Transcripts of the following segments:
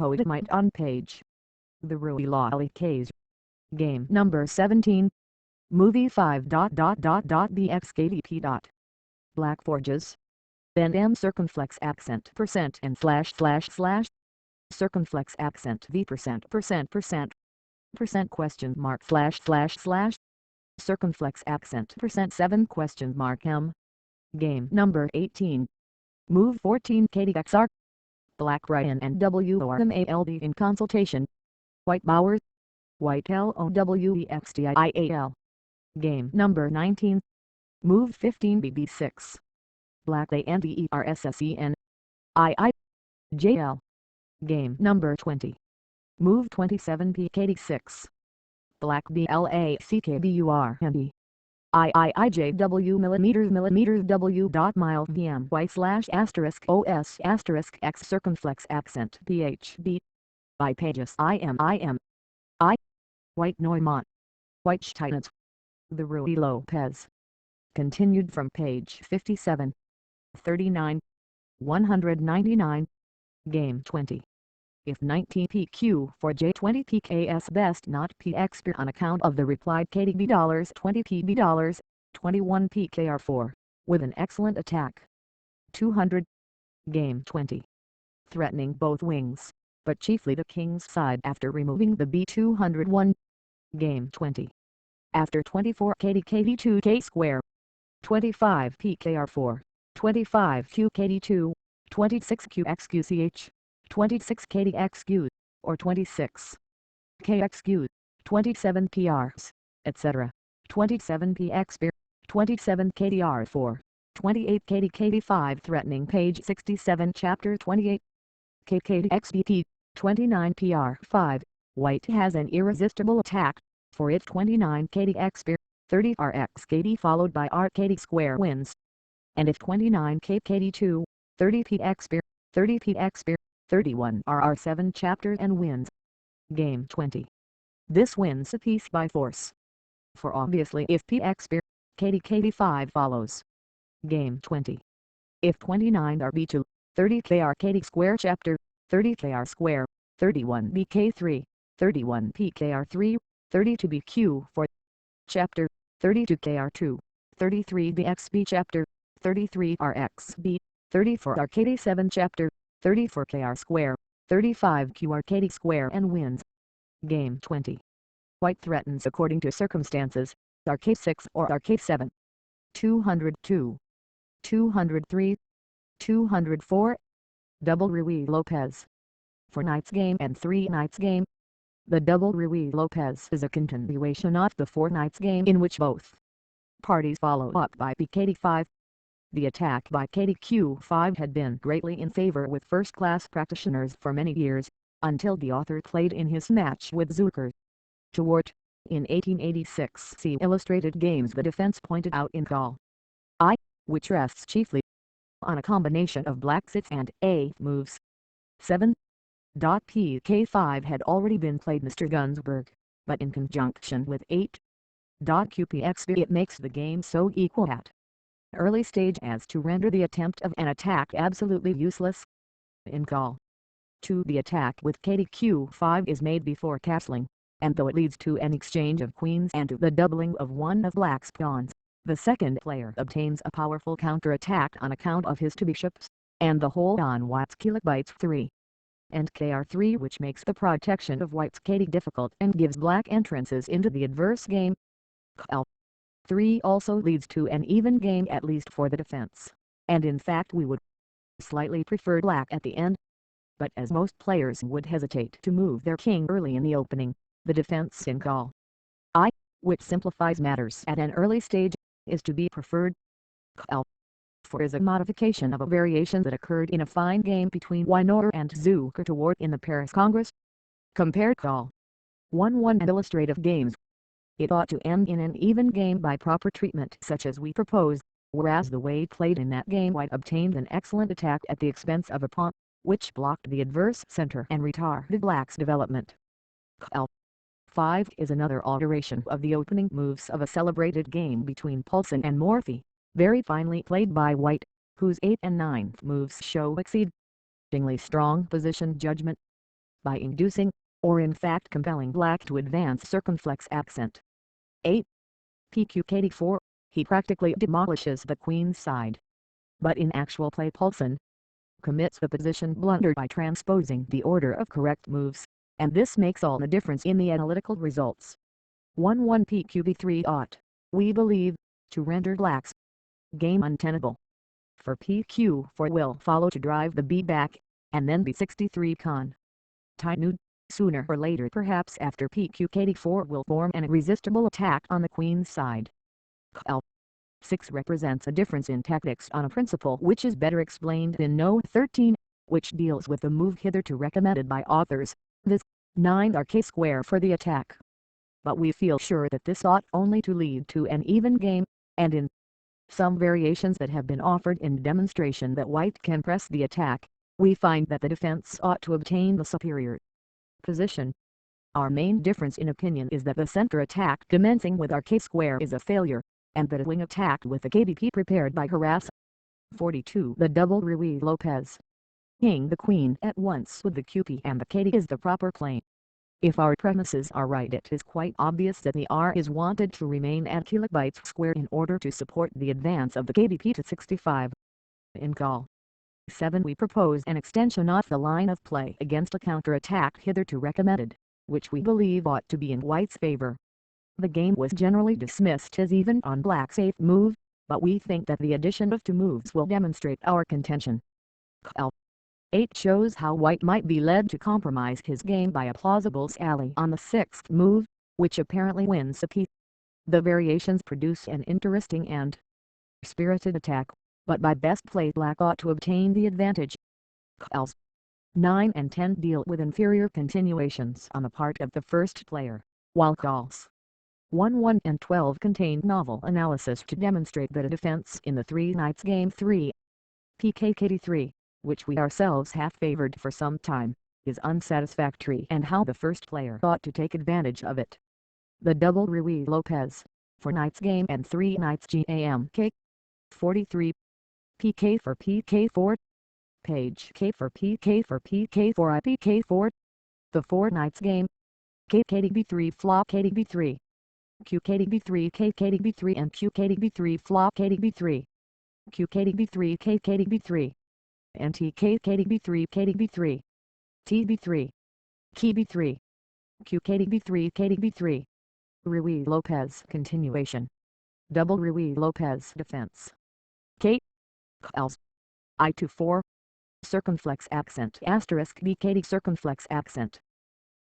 code might on page. The Ruilali Ks. Game number 17. Movie 5. BXKDP. Black Forges. Then M circumflex accent percent and slash slash slash. Circumflex accent V percent question mark slash slash slash. Circumflex accent percent 7 question mark M. Game number 18. Move 14 KDXR. Black Ryan and WRMALD in consultation. White Bowers. White LOWEXTIIAL. Game number 19. Move 15 BB6. Black ANDERSSEN. JL. Game number 20. Move 27 PKD6. Black BLACKBURMB. IIJW millimeters W. Mile VM Y slash asterisk OS asterisk X circumflex accent PHB. By pages IM. White Neumont. White Steinitz. The Ruy Lopez. Continued from page 57. 39. 199. Game 20. If 19 PQ for J20 PKS best not PX on account of the replied KDB $20 PB 21 PKR4, with an excellent attack. 200. Game 20. Threatening both wings, but chiefly the king's side after removing the B201. Game 20. After 24 KD 2K square. 25 PKR4, 25 QKD2, 26 QXQCH, 26 KDXQ, or 26 KXQ, 27 PRs, etc., 27 PXP, 27 KDR4, 28 KDKD5 threatening page 67 chapter 28, KKDXBP, 29 PR5, White has an irresistible attack, for it 29 KDXP, 30 RXKD followed by RKD square wins. And if 29 KKD2, 30 PXP, 30 PXP, 31 RR7 chapter and wins. Game 20. This wins a piece by force. For obviously if PXP, KD5 follows. Game 20. If 29 RB2, 30 KRKD square chapter, 30 KR square, 31 BK3, 31 PKR3, 32 BQ for chapter, 32 KR2, 33 BXB chapter, 33 RXB, 34 RKD7 chapter, 34 KR square, 35 QRKD square and wins. Game 20. White threatens according to circumstances, RK6 or RK7. 202, 203, 204. Double Ruy Lopez. 4 nights game and 3 nights game. The double Ruy Lopez is a continuation of the 4 nights game in which both parties follow up by BKD5. The attack by KDQ5 had been greatly in favor with first-class practitioners for many years, until the author played in his match with Zucker. Toward, in 1886 see Illustrated Games. The defense pointed out in Call I, which rests chiefly on a combination of black sits and A moves. 7. PK5 had already been played Mr. Gunsberg, but in conjunction with 8. QPXB it makes the game so equal at early stage as to render the attempt of an attack absolutely useless. In Call 2 the attack with KDQ5 is made before castling, and though it leads to an exchange of queens and to the doubling of one of black's pawns, the second player obtains a powerful counter-attack on account of his 2 bishops, and the whole on white's kilobytes 3 and KR3, which makes the protection of white's KD difficult and gives black entrances into the adverse game. Call 3 also leads to an even game at least for the defense, and in fact we would slightly prefer black at the end. But as most players would hesitate to move their king early in the opening, the defense in Call I, which simplifies matters at an early stage, is to be preferred. Call 4 is a modification of a variation that occurred in a fine game between Wiener and Zucker toward in the Paris Congress. Compare Call 1 and Illustrative Games. It ought to end in an even game by proper treatment such as we propose, whereas the way played in that game white obtained an excellent attack at the expense of a pawn, which blocked the adverse center and retarded black's development. Call 5 is another alteration of the opening moves of a celebrated game between Poulsen and Morphy, very finely played by white, whose 8th and 9th moves show exceedingly strong position judgment. by inducing, or in fact compelling black to advance circumflex accent. 8. PQ-KD4, he practically demolishes the queen's side. But in actual play Poulsen commits a position blunder by transposing the order of correct moves, and this makes all the difference in the analytical results. 1-1 PQ-B3 ought, we believe, to render black's game untenable. For PQ4 will follow to drive the B back, and then B63 con. Tinud, sooner or later perhaps after PQ-KD4 will form an irresistible attack on the queen's side. L6 represents a difference in tactics on a principle which is better explained in Note 13, which deals with the move hitherto recommended by authors, this 9 K-square for the attack. But we feel sure that this ought only to lead to an even game, and in some variations that have been offered in demonstration that white can press the attack, we find that the defense ought to obtain the superior position. Our main difference in opinion is that the center attack commencing with K-square is a failure, and that a wing attack with the KBP prepared by harass. 42. The double Ruiz-Lopez. King the queen at once with the QP and the KD is the proper play. If our premises are right, it is quite obvious that the R is wanted to remain at kilobytes square in order to support the advance of the KBP to 65. In Call 7 we propose an extension off the line of play against a counter-attack hitherto recommended, which we believe ought to be in white's favor. The game was generally dismissed as even on black's 8th move, but we think that the addition of 2 moves will demonstrate our contention. Call 8 shows how white might be led to compromise his game by a plausible sally on the 6th move, which apparently wins a piece. The variations produce an interesting and spirited attack, but by best play black ought to obtain the advantage. Calls 9 and 10 deal with inferior continuations on the part of the first player, while calls 1, 1 and 12 contain novel analysis to demonstrate that a defense in the 3 knights game 3, PK-KD3, which we ourselves have favored for some time, is unsatisfactory and how the first player ought to take advantage of it. The double Ruiz-Lopez, for knights game and 3 knights GAMK. 43. PK for PK4. Page K for PK4 IPK4. The 4 knights game. KKDB3 flop KDB3. QKDB3 KKDB3 and QKDB3 flop KDB3. QKDB3 KKDB3. NTK KDB3 KDB3. TB3. KB3. QKDB3 KDB3. Ruiz-Lopez continuation. Double Ruiz-Lopez defense. K. Ls. I24. Circumflex accent asterisk BKD circumflex accent.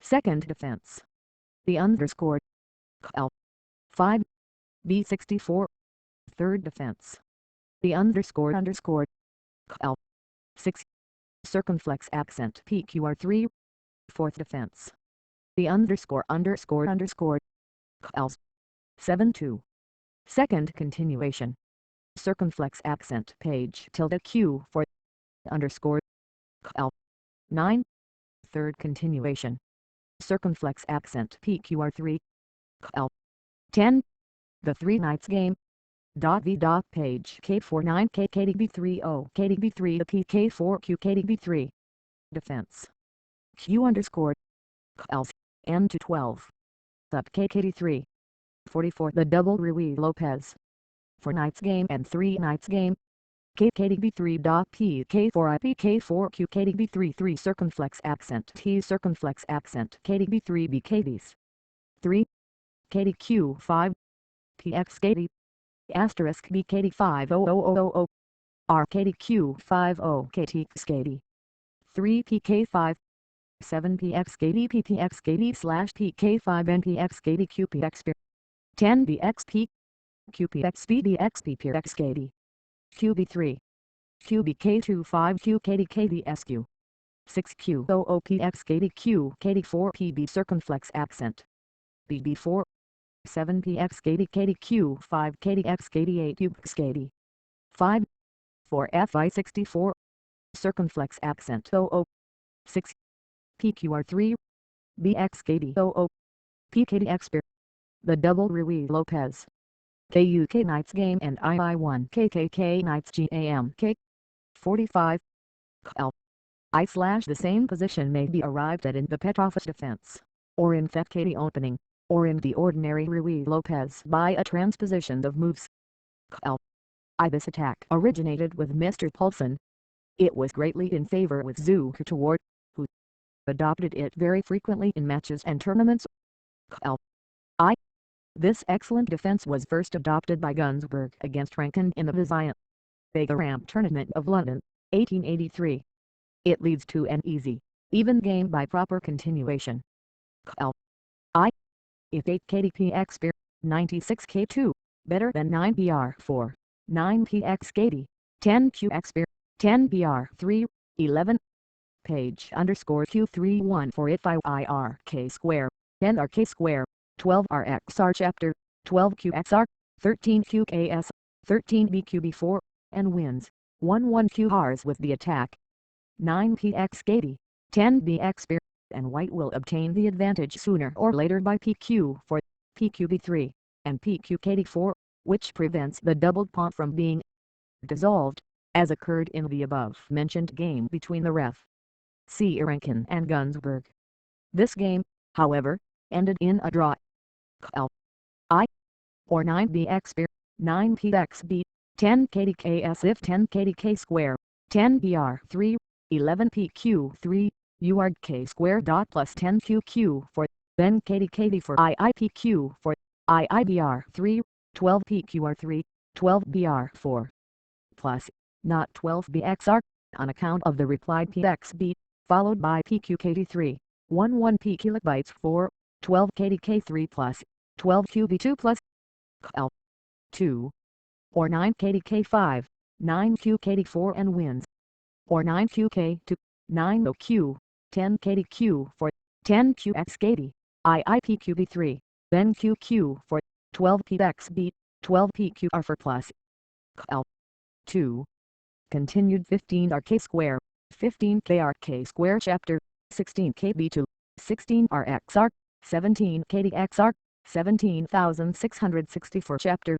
Second defense. The underscore. L. 5. B64. Third defense. The underscore L. 6. Circumflex accent PQR3. Fourth defense. The underscore Ls. 7-2. Second continuation. Circumflex accent page tilde Q for underscore L. 9. Third continuation. Circumflex accent PQR3. L. 10. The 3 knights game. V. Page K49 KKDB30 KDB3 the PK4 QKDB3. Defense. Q underscore Ls. N to 12. Up KKD3. 44 The double Ruiz-Lopez. For knights game and 3 knights game. KKDB3. PK4 IPK4 QKDB3 3 circumflex accent T circumflex accent KDB3 BKDs. 3. KDQ5. PX asterisk BKD50000 RKDQ50 KT 3 PK5 7 PXKD PPXKD slash PK5 NPXKD QPX 10 BXP QPXP DXP PXKD QB3 QBK25 QKDKDSQ 6Q00 PXKDQ KD4 PB circumflex accent BB4 7 PXKD 5 KDXKD8 UPXKD 5 4 FI64 circumflex accent 6 PQR3 BXKD PKDX The double Ruiz-Lopez. KUK Knights game and II1 KKK Knights GAMK 45 L. The same position may be arrived at in the Petrov's defense, or in Fekete opening, or in the ordinary Ruy Lopez by a transposition of moves. This attack originated with Mr. Poulsen. It was greatly in favor with Zukertort, who adopted it very frequently in matches and tournaments. This excellent defense was first adopted by Gunsberg against Rankin in the Viziant Ramp Tournament of London, 1883. It leads to an easy, even game by proper continuation. If 8 KDPX 96 K2, better than 9 BR4, 9 PX KD, 10 QX 10 BR3, 11. Page underscore Q31 for if IR K square, 10 RK square, 12 RXR chapter, 12 QXR, 13 QKS, 13 BQB4, and wins, 1 QRs with the attack. 9 PX KD, 10 BX and white will obtain the advantage sooner or later by PQ for PQB3 and PQKD4, which prevents the doubled pawn from being dissolved, as occurred in the above-mentioned game between the ref. C. Rankin and Gunsberg. This game, however, ended in a draw. Or 9 BX 9 PXB, 10 KDKS if 10 KDK square, 10 BR3, 11 PQ3, URD K square dot plus 10 QQ for, then KDKD for IIPQ for, IIBR3, 12 PQR3, 12 BR4, plus, not 12 BXR, on account of the replied PXB, followed by PQKD3, 1 P kilobytes 4, 12 KDK3 plus, 12 QB2 plus, L2, or 9 KDK5, 9 QKD4 and wins, or 9 QK2, 9 OQ, 10 KDQ for, 10 QXKD, IIPQB3, then QQ for, 12 PXB, 12 PQR for plus, L2. Continued 15 RK square, 15 KRK square chapter, 16 KB2, 16 RXR, 17 KDXR, 17,664 chapter,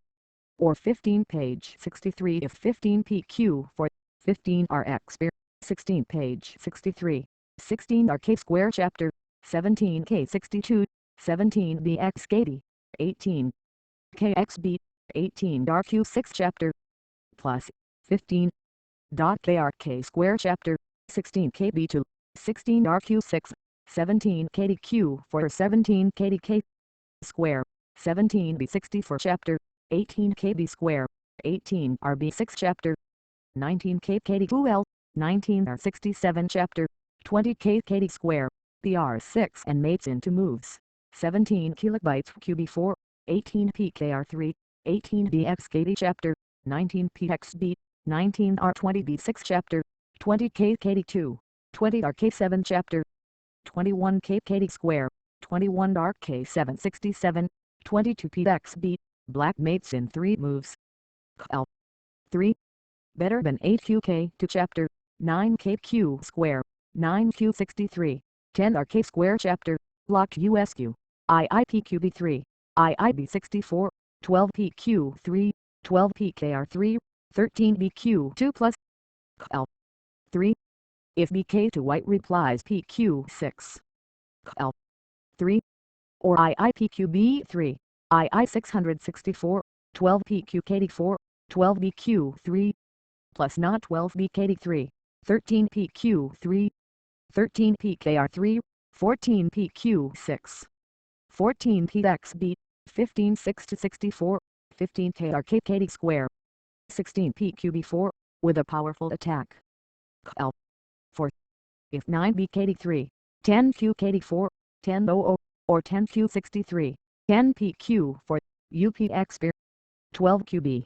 or 15 page 63 if 15 PQ for, 15 RX 16 page 63, 16 RK square chapter, 17 K62, 17 BX80, 18 KXB, 18 RQ6 chapter, plus 15 KRK square chapter, 16 KB2, 16 RQ6, 17 KDQ for 17 KDK square, 17 B64 chapter, 18 KB square, 18 RB6 chapter, 19 KKD2L, 19 R67 chapter, 20 KKD square, PR6 and mates into moves, 17 kilobytes QB4, 18 PKR3, 18 DXKD chapter, 19 PXB, 19 R20B6 chapter, 20 KKD2, 20 RK7 chapter, 21 KKD square, 21 RK767, 22 PXB, black mates in 3 moves. L3, better than 8 QK to chapter, 9 KQ square, 9 Q63, 10 RK square chapter, block USQ, IIPQB3, IIB64, 12 PQ3, 12 PKR3, 13 BQ2 plus L3. If BK to white replies PQ6, L3, or IIPQB3, II664, 12 PQKD4, 12 BQ3, plus not 12 BKD3, 13 PQ3, 13 PKR3, 14 PQ6, 14 PXB, 15 6 to 64, 15 KRKKD square, 16 PQB4, with a powerful attack. L4. If 9 BKD3, 10 QKD4, 10 OO, or 10 Q63, 10 PQ for UPX 12 QB,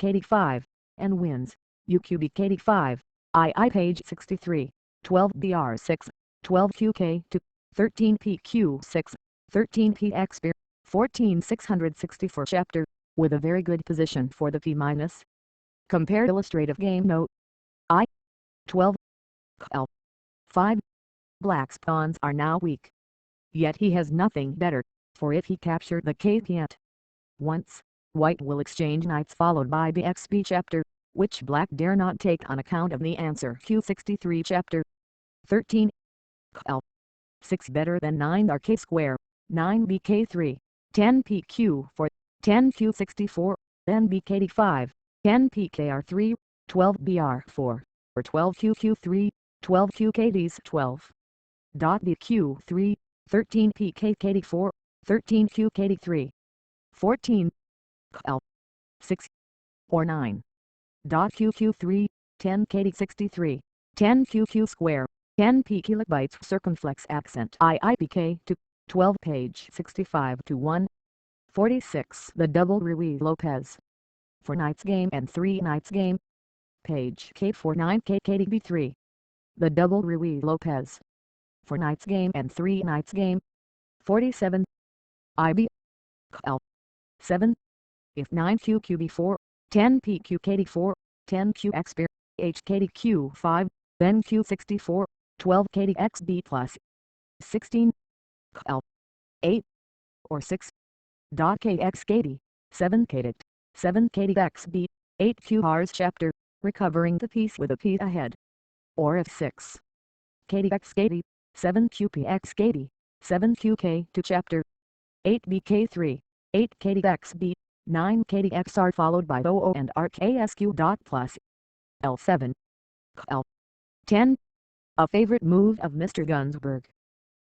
KD5, and wins, UQB KD5, II page 63, 12 BR6, 12 QK2, 13 PQ6, 13 PX 14 664 chapter, with a very good position for the P-. Compare illustrative game note. I12 L5. Black's pawns are now weak. Yet he has nothing better, for if he capture the K-piet once, white will exchange knights followed by the XB chapter, which black dare not take on account of the answer Q63 chapter, 13 L 6 better than 9 RK square, 9 BK3, 10 PQ4, 10 Q64, 10 BKD5, 10 PKR3, 12 BR4, or 12 QQ3, 12 QKDs 12. Dot BQ3, 13 PKKD4, 13 QKD3, 14 L 6 or 9. Dot QQ3, 10 KD63, 10 QQ square, 10 P kilobytes circumflex accent IIPK to 12 page 65 to 1. 46 The Double Ruiz Lopez. 4 nights game and 3 nights game. Page K49 KKDB3. The Double Ruiz Lopez. 4 nights game and 3 nights game. 47 IB L 7 if 9 QQB4, 10 PQKD4, 10 QXB, HKDQ5, then Q64, 12 KDXB plus 16 L 8 or 6 dot KXKD 7 KDIT 7 KDXB 8 QR's chapter recovering the piece with a P ahead or F6 KDXKD 7 QPXKD 7 QK to chapter 8 BK3 8 KDXB 9 KDXR followed by OO and RKSQ dot plus L7 L 10 a favorite move of Mr. Gunsberg.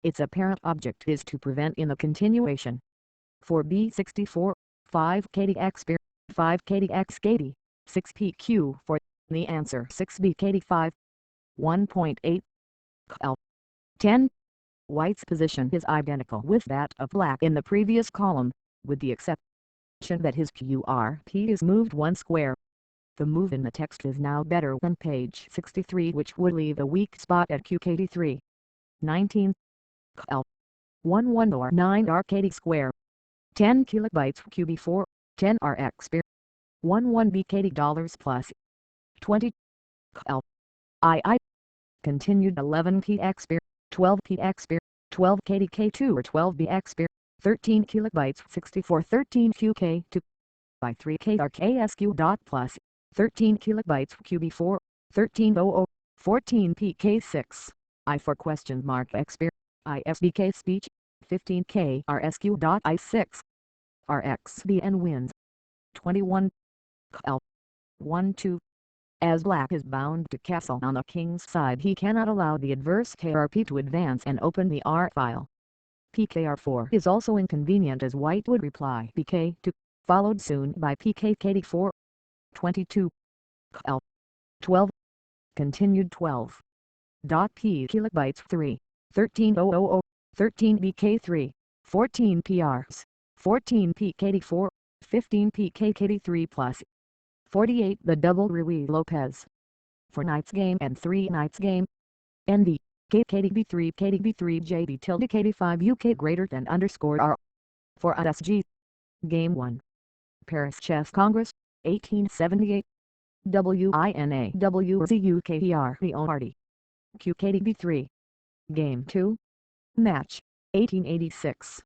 Its apparent object is to prevent in the continuation. For B64, 5 KDX 5 KDX KD, 6 PQ for the answer 6 BKD5, 1.8 L 10. White's position is identical with that of black in the previous column, with the exception that his QRP is moved 1 square. The move in the text is now better than page 63, which would leave a weak spot at QKD3. 19 L 11 or 9 RKD square. 10 kilobytes QB4, 10 RX 11 BKD dollars plus 20 L II continued 11 PX 12 PX 12 KDK2 or 12 BX 13 kilobytes 64 13 QK2 by 3 KRKSQ dot plus 13 kilobytes QB4 1300 14 PK6 I for question mark X ISBK speech 15K RSQ dot I6 RXBN wins 21 L 1-2 as black is bound to castle on the king's side, he cannot allow the adverse KRP to advance and open the R file. PKR4 is also inconvenient as white would reply PK2 followed soon by PKKD4 22 L 12 continued 12 dot P kilobytes 3 1300 13 BK3 14 PRs 14 PKD4 15 PKKD3 plus 48 The Double Ruiz Lopez. 4 nights game and 3 nights game. ND KKDB3 KDB3 JB tilde KD5 UK greater than underscore R. For USG. Game 1. Paris Chess Congress, 1878. WINA WZUKER Leonardi. QKDB3. Game 2. Match, 1886.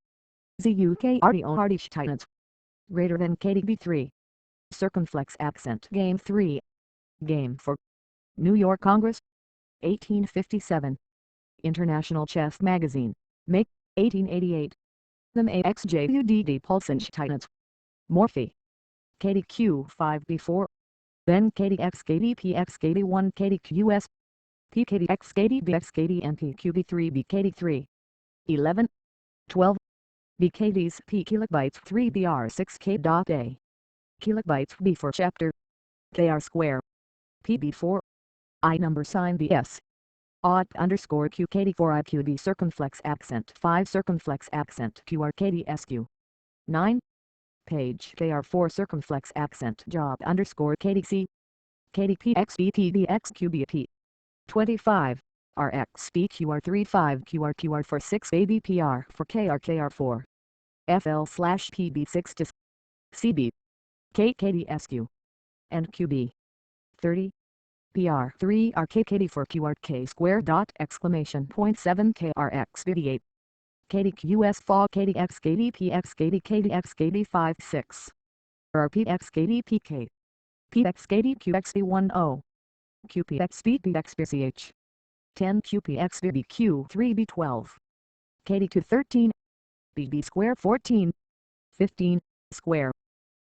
ZUKR Leonardi Titans. Greater than KDB3. Circumflex accent. Game 3. Game 4. New York Congress, 1857. International Chess Magazine, May, 1888. The XJUDD Pulsage Titans. Morphe. KDQ5B4. Then KDXKDPXKD1 KDQS. PKDXKDBXKD and PQB3BKD3. 11. 12. BKDs P kilobytes 3BR6K.A. Kilobytes B for chapter. KR square. PB4. I number sign BS. Odd underscore QKD4 IQB circumflex accent 5 circumflex accent QRKDSQ. 9. Page KR4 circumflex accent job underscore KDC. KDPXBPBXQBP. 25. RXBQR35 QRQR for 6 ABPR for KRKR4. FL/PB6 to CB. KKDSQ. And QB. 30. PR3 RKKD for QRK square dot exclamation point 7 KRX58. KDQS FOG KDXKD PXKD 5 6. RPXKD PK. PXKD QXD10. QPXBPXBCH. 10 qpx bq 3 b12, kd2 13, bb square 14, 15, square,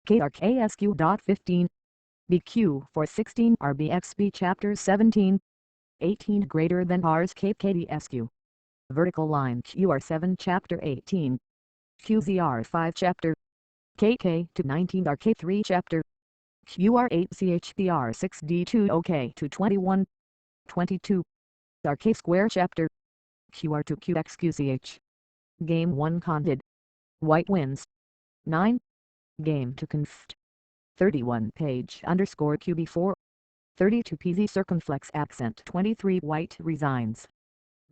krksq dot 15, bq for 16 rbxb chapter 17, 18 greater than rs cape kdsq, vertical line qr7 chapter 18, qzr5 chapter, kk to 19 rk3 chapter, qr8 chbr6 d2 ok to 21, 22, rk square chapter, qr2 qxqch. Game 1 condid. White wins. 9. Game 2 conft. 31 page underscore qb4. 32 pz circumflex accent 23 white resigns.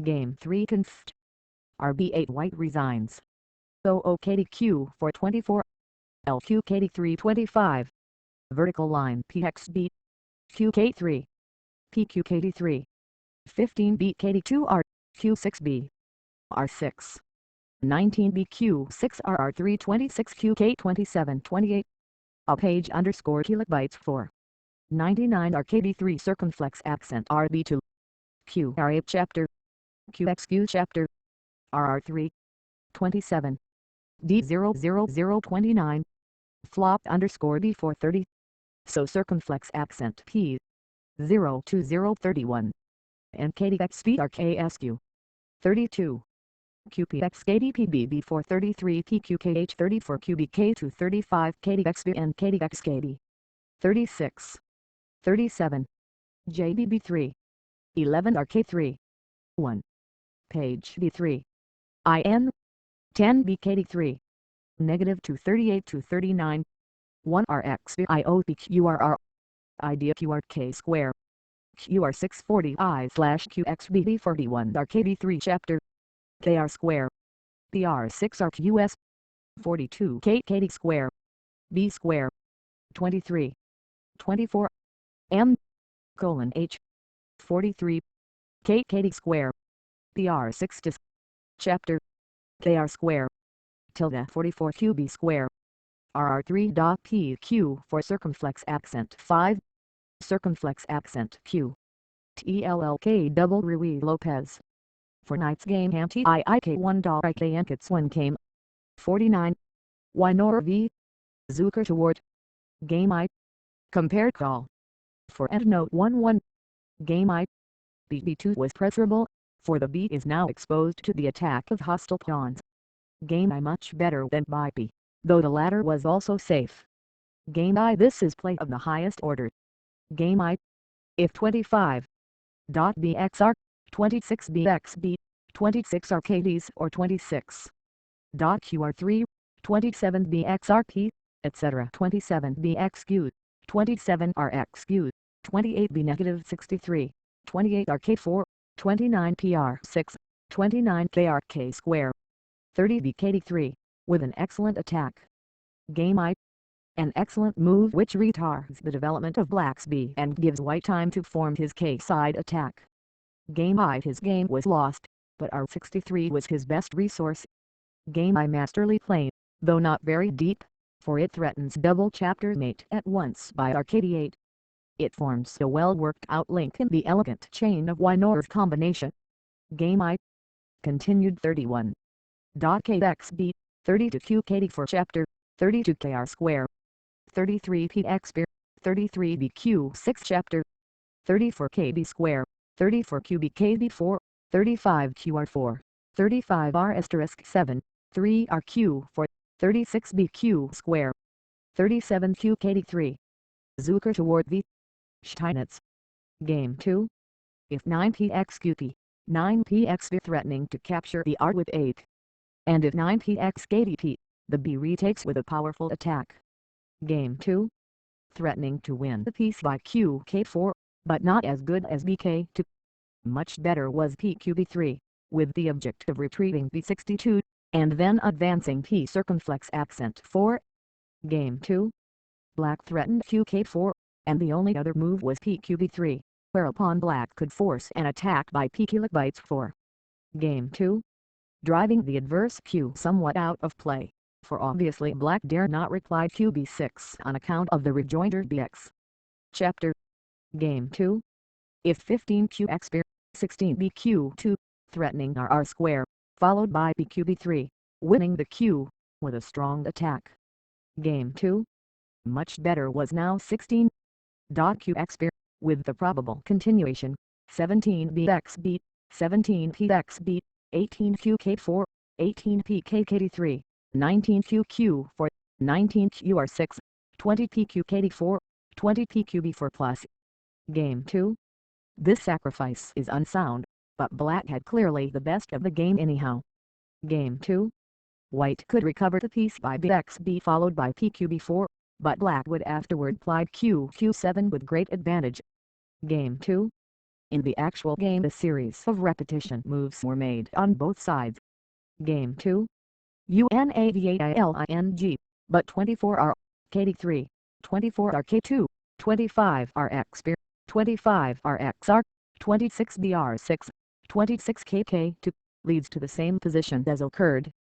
Game 3 conft. rb8 white resigns. OOKDQ for 24. LQKD3 25. Vertical line PXB. QK3. PQKD3. 15 BKD2R. Q6B. R6. 19 BQ6 RR3 26 QK 27 28. A page underscore kilobytes 4. 99 RKD3 circumflex accent RB2. QR8 chapter. QXQ chapter. RR3. 27. D00029. Flop underscore B4 30. So circumflex accent P. 02031. And KDXP RKSQ. 32. QPX KDPB B4 33 PQKH 34 QBK 235 KDXB and KDXKD. 36. 37. JBB3. 11 RK3. 1. Page B3. IN. 10 BKD3. Negative 238 to 39. 1 RXB IOPQRR. Idea QRK square. QR640I slash QXBB 41 RKB3 chapter. KR square. PR6 RQS. 42 KKD square. B square. 23. 24. M. Colon H. 43. KKD square. PR6 dis. Chapter. KR square. Tilde 44 QB square. RR3 dot PQ for circumflex accent 5. Circumflex accent Q. TLLK double Rui Lopez. For night's game Hanti IIK 1 IK Enkits 1 came. 49. Wynor V. Zucker toward. Game I. Compare call. For endnote 1-1. Game I. BB2 was preferable, for the B is now exposed to the attack of hostile pawns. Game I much better than by B, though the latter was also safe. Game I this is play of the highest order. Game I. If 25. .bxr, 26 bxb, 26 RKDs or 26. .qr3, 27 bxrp, etc. 27 bxq, 27 rxq, 28 b negative 63, 28 rk4, 29 pr6, 29 krk square, 30 bkd3, with an excellent attack. Game I. An excellent move which retards the development of black's B and gives white time to form his K-side attack. Game I his game was lost, but R63 was his best resource. Game I masterly play, though not very deep, for it threatens double chapter mate at once by RKD8. It forms a well-worked-out link in the elegant chain of Wynor's combination. Game I. Continued 31. KXB, 32 QKD for chapter, 32 KR square. 33 PX 33 BQ6 chapter, 34 KB square, 34 QBKB4, 35 QR4, 35 R*7, 3 RQ4, 36 BQ square, 37 QKD3. Zucker toward V. Steinitz. Game 2. If 9 PXQP, 9 PXB threatening to capture the R with 8. And if 9 PXKDP, the B retakes with a powerful attack. Game 2. Threatening to win the piece by QK4, but not as good as BK2. Much better was PQB3, with the object of retrieving B62, and then advancing P circumflex accent 4. Game 2. Black threatened QK4, and the only other move was PQB3, whereupon Black could force an attack by P kilobytes 4. Game 2. Driving the adverse Q somewhat out of play, for obviously Black dare not reply QB6 on account of the rejoinder BX. Chapter. Game 2. If 15 QX 16 BQ2, threatening RR square, followed by BQB3, winning the Q, with a strong attack. Game 2. Much better was now 16. QX with the probable continuation, 17 BXB, 17 PXB, 18 QK4, 18 PKKD3, 19 QQ4, 19 QR6, 20 PQKD4, 20 PQB4 plus. Game 2. This sacrifice is unsound, but black had clearly the best of the game anyhow. Game 2. White could recover the piece by BXB followed by PQB4, but black would afterward ply QQ7 with great advantage. Game 2. In the actual game a series of repetition moves were made on both sides. Game 2. UNAVAILING, but 24 are KD3, 24 are K2, 25 are XB, 25 are XR, 26 BR6, 26 KK2, leads to the same position as occurred.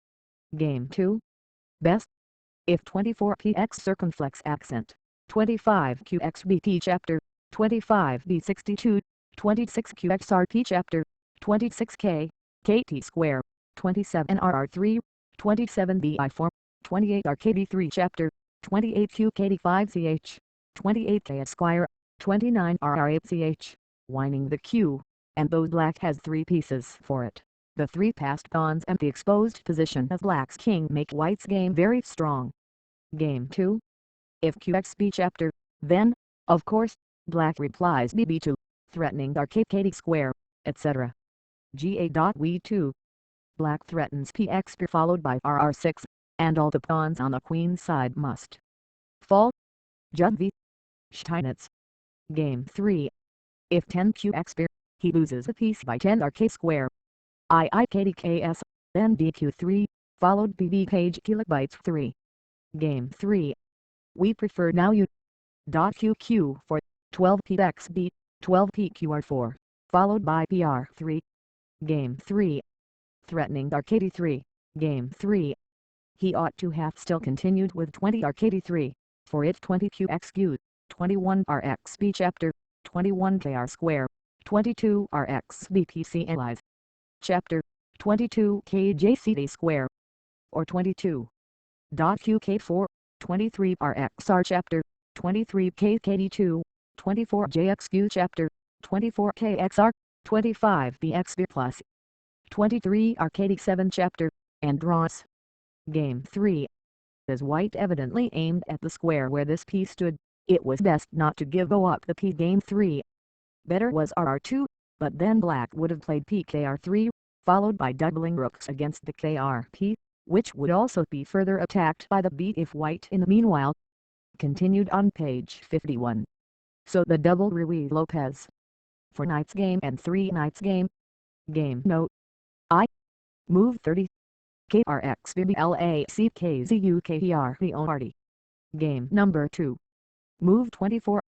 Game 2. Best. If 24px circumflex accent, 25qxbp chapter, 25b62, 26qxrp chapter, 26k, kt square, 27rr3, 27bi4, 28rkd3 chapter, 28qkd5ch, 28k esquire, 29rr8ch, winding the q, and though black has 3 pieces for it, the 3 passed pawns and the exposed position of black's king make white's game very strong. Game 2. If QXB chapter, then, of course, black replies BB2, threatening RKKD square, etc. GA.We2. Black threatens PX followed by RR6, and all the pawns on the queen's side must fall. Judv. Steinitz. Game 3. If 10 QX, he loses the piece by 10 RK square. IIKDKS, then BQ3, followed BB page kilobytes 3. Game 3. We prefer now U. QQ for 12pxb, 12pqr4, followed by PR3. Game 3. Threatening RKD3. Game 3. He ought to have still continued with 20 RKD3, for it 20qxq, 21 RXB chapter, 21 KR square, 22 RXBPC allies. Chapter, 22 KJCD square, or 22. QK4, 23 RXR chapter, 23 KKD2, 24 JXQ chapter, 24 KXR, 25 BXB plus, 23 RKD7 chapter, and draws. Game 3. As white evidently aimed at the square where this piece stood, it was best not to give up the P. Game 3. Better was RR2, but then black would have played PKR3, followed by doubling rooks against the KRP, which would also be further attacked by the B if white in the meanwhile continued on page 51. So the double Ruiz-Lopez. For knight's game and 3 knights game. Game note. I. Move 30. KRXBBLACKZUKPR Game number 2. Move 24.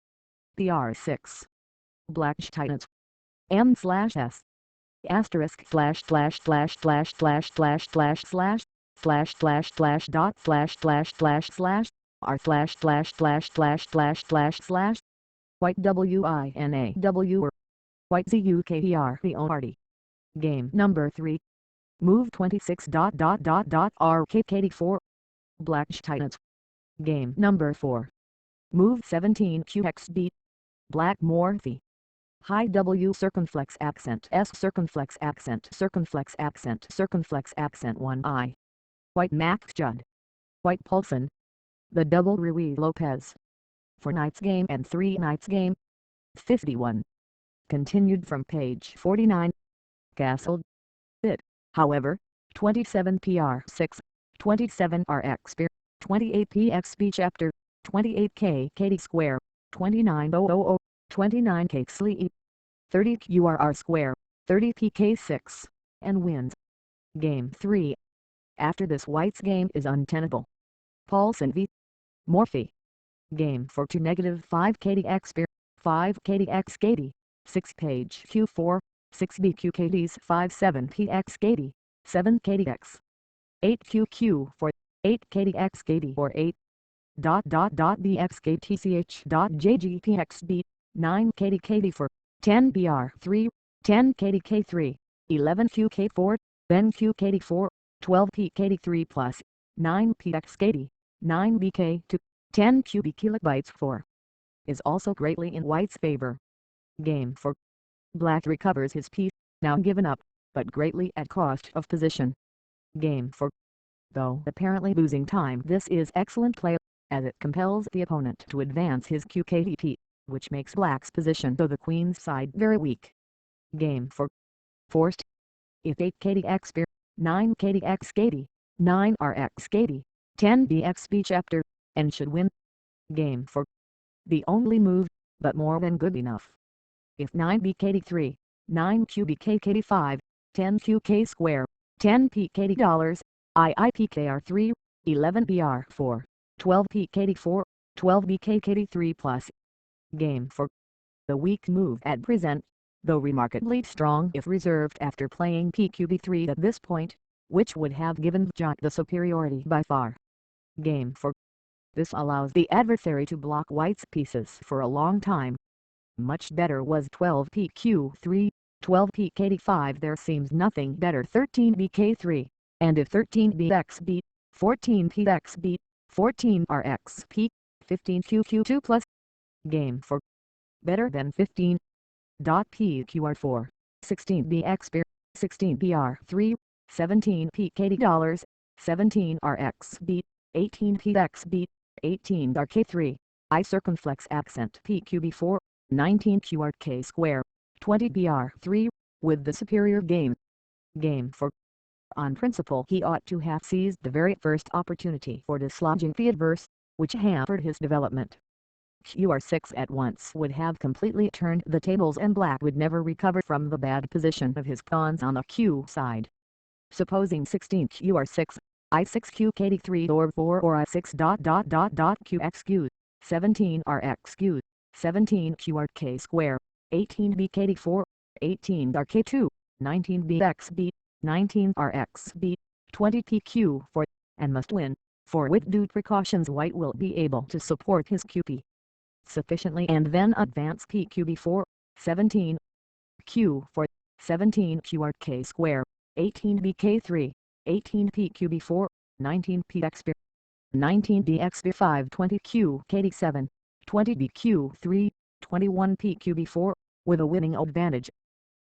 PR6. Black Titans. M/S. Asterisk slash slash slash slash slash slash slash slash slash slash slash dot slash slash slash slash r slash slash slash slash slash slash slash white WINAW white ZUKPR Game number 3. Move 26 dot dot dot dot RKKD4. Black Titans. Game number 4. Move 17 QXB. Black Morphe. High W circumflex accent S circumflex accent circumflex accent circumflex accent 1I. White Max Judd. White Paulson. The double Ruiz-Lopez. For knight's game and 3 knights game. 51. Continued from page 49. Castle. Bit, however, 27 PR6, 27 RXB, 28 PXB chapter, 28 KKD square, 29000, 29 K sleep, 30 QRR square, 30 PK6, and wins. Game 3. After this white's game is untenable. Paulson v. Morphe. Game for 2 -5 KDX 5 KDX KD, 6 page Q4, 6 BQKDs 5 7 PX KD, 7 KDX, 8 QQ for 8 KDX KD or 8 BXKTCH JGPXB, 9 KDKD for 10 BR3, 10 kdk3, 11 qk4, then qkd4, 12 pkd3 plus, 9 pxkd, 9 bk2, 10 cubic kilobytes 4. Is also greatly in white's favor. Game 4. Black recovers his piece, now given up, but greatly at cost of position. Game 4. Though apparently losing time, this is excellent play, as it compels the opponent to advance his qkdp, which makes black's position to the queen's side very weak. Game 4. Forced. If 8 kdx, 9 kdx kd, 9 rx kd, 10 bxb chapter, and should win. Game 4. The only move, but more than good enough. If 9 bkd3, 9 qbkkd5, 10 qk square, 10 pkd dollars, iipkr3, 11 br4, 12 pkd4, 12 bkkd3 plus. Game 4. The weak move at present, though remarkably strong if reserved after playing pqb3 at this point, which would have given Jack the superiority by far. Game 4. This allows the adversary to block white's pieces for a long time. Much better was 12 pq3, 12 pkd5. There seems nothing better. 13 bk3, and if 13 bxb, 14 pxb, 14 rxp, 15 qq2 plus. Game 4. Better than 15. Pqr4, 16 bxb, 16 br3, 17 pkd dollars, 17 rxb, 18 pxb, 18 rk3, I circumflex accent pqb4, 19 qrk square, 20 br3, with the superior game. Game 4. On principle he ought to have seized the very first opportunity for dislodging the adverse, which hampered his development. Qr6 at once would have completely turned the tables and black would never recover from the bad position of his pawns on the Q side. Supposing 16 Qr6, I6 qkd3 or 4 or I6 qxq, 17 rxq, 17 qrk square, 18 bkd4, 18 rk2, 19 bxb, 19 rxb, 20 pq4, and must win, for with due precautions white will be able to support his qp sufficiently and then advance pqb4, 17 q4, 17 qrk square, 18 bk3, 18 pqb4, 19 pxb, 19 bxb5, 20 qkd7, 20 bq3, 21 pqb4, with a winning advantage.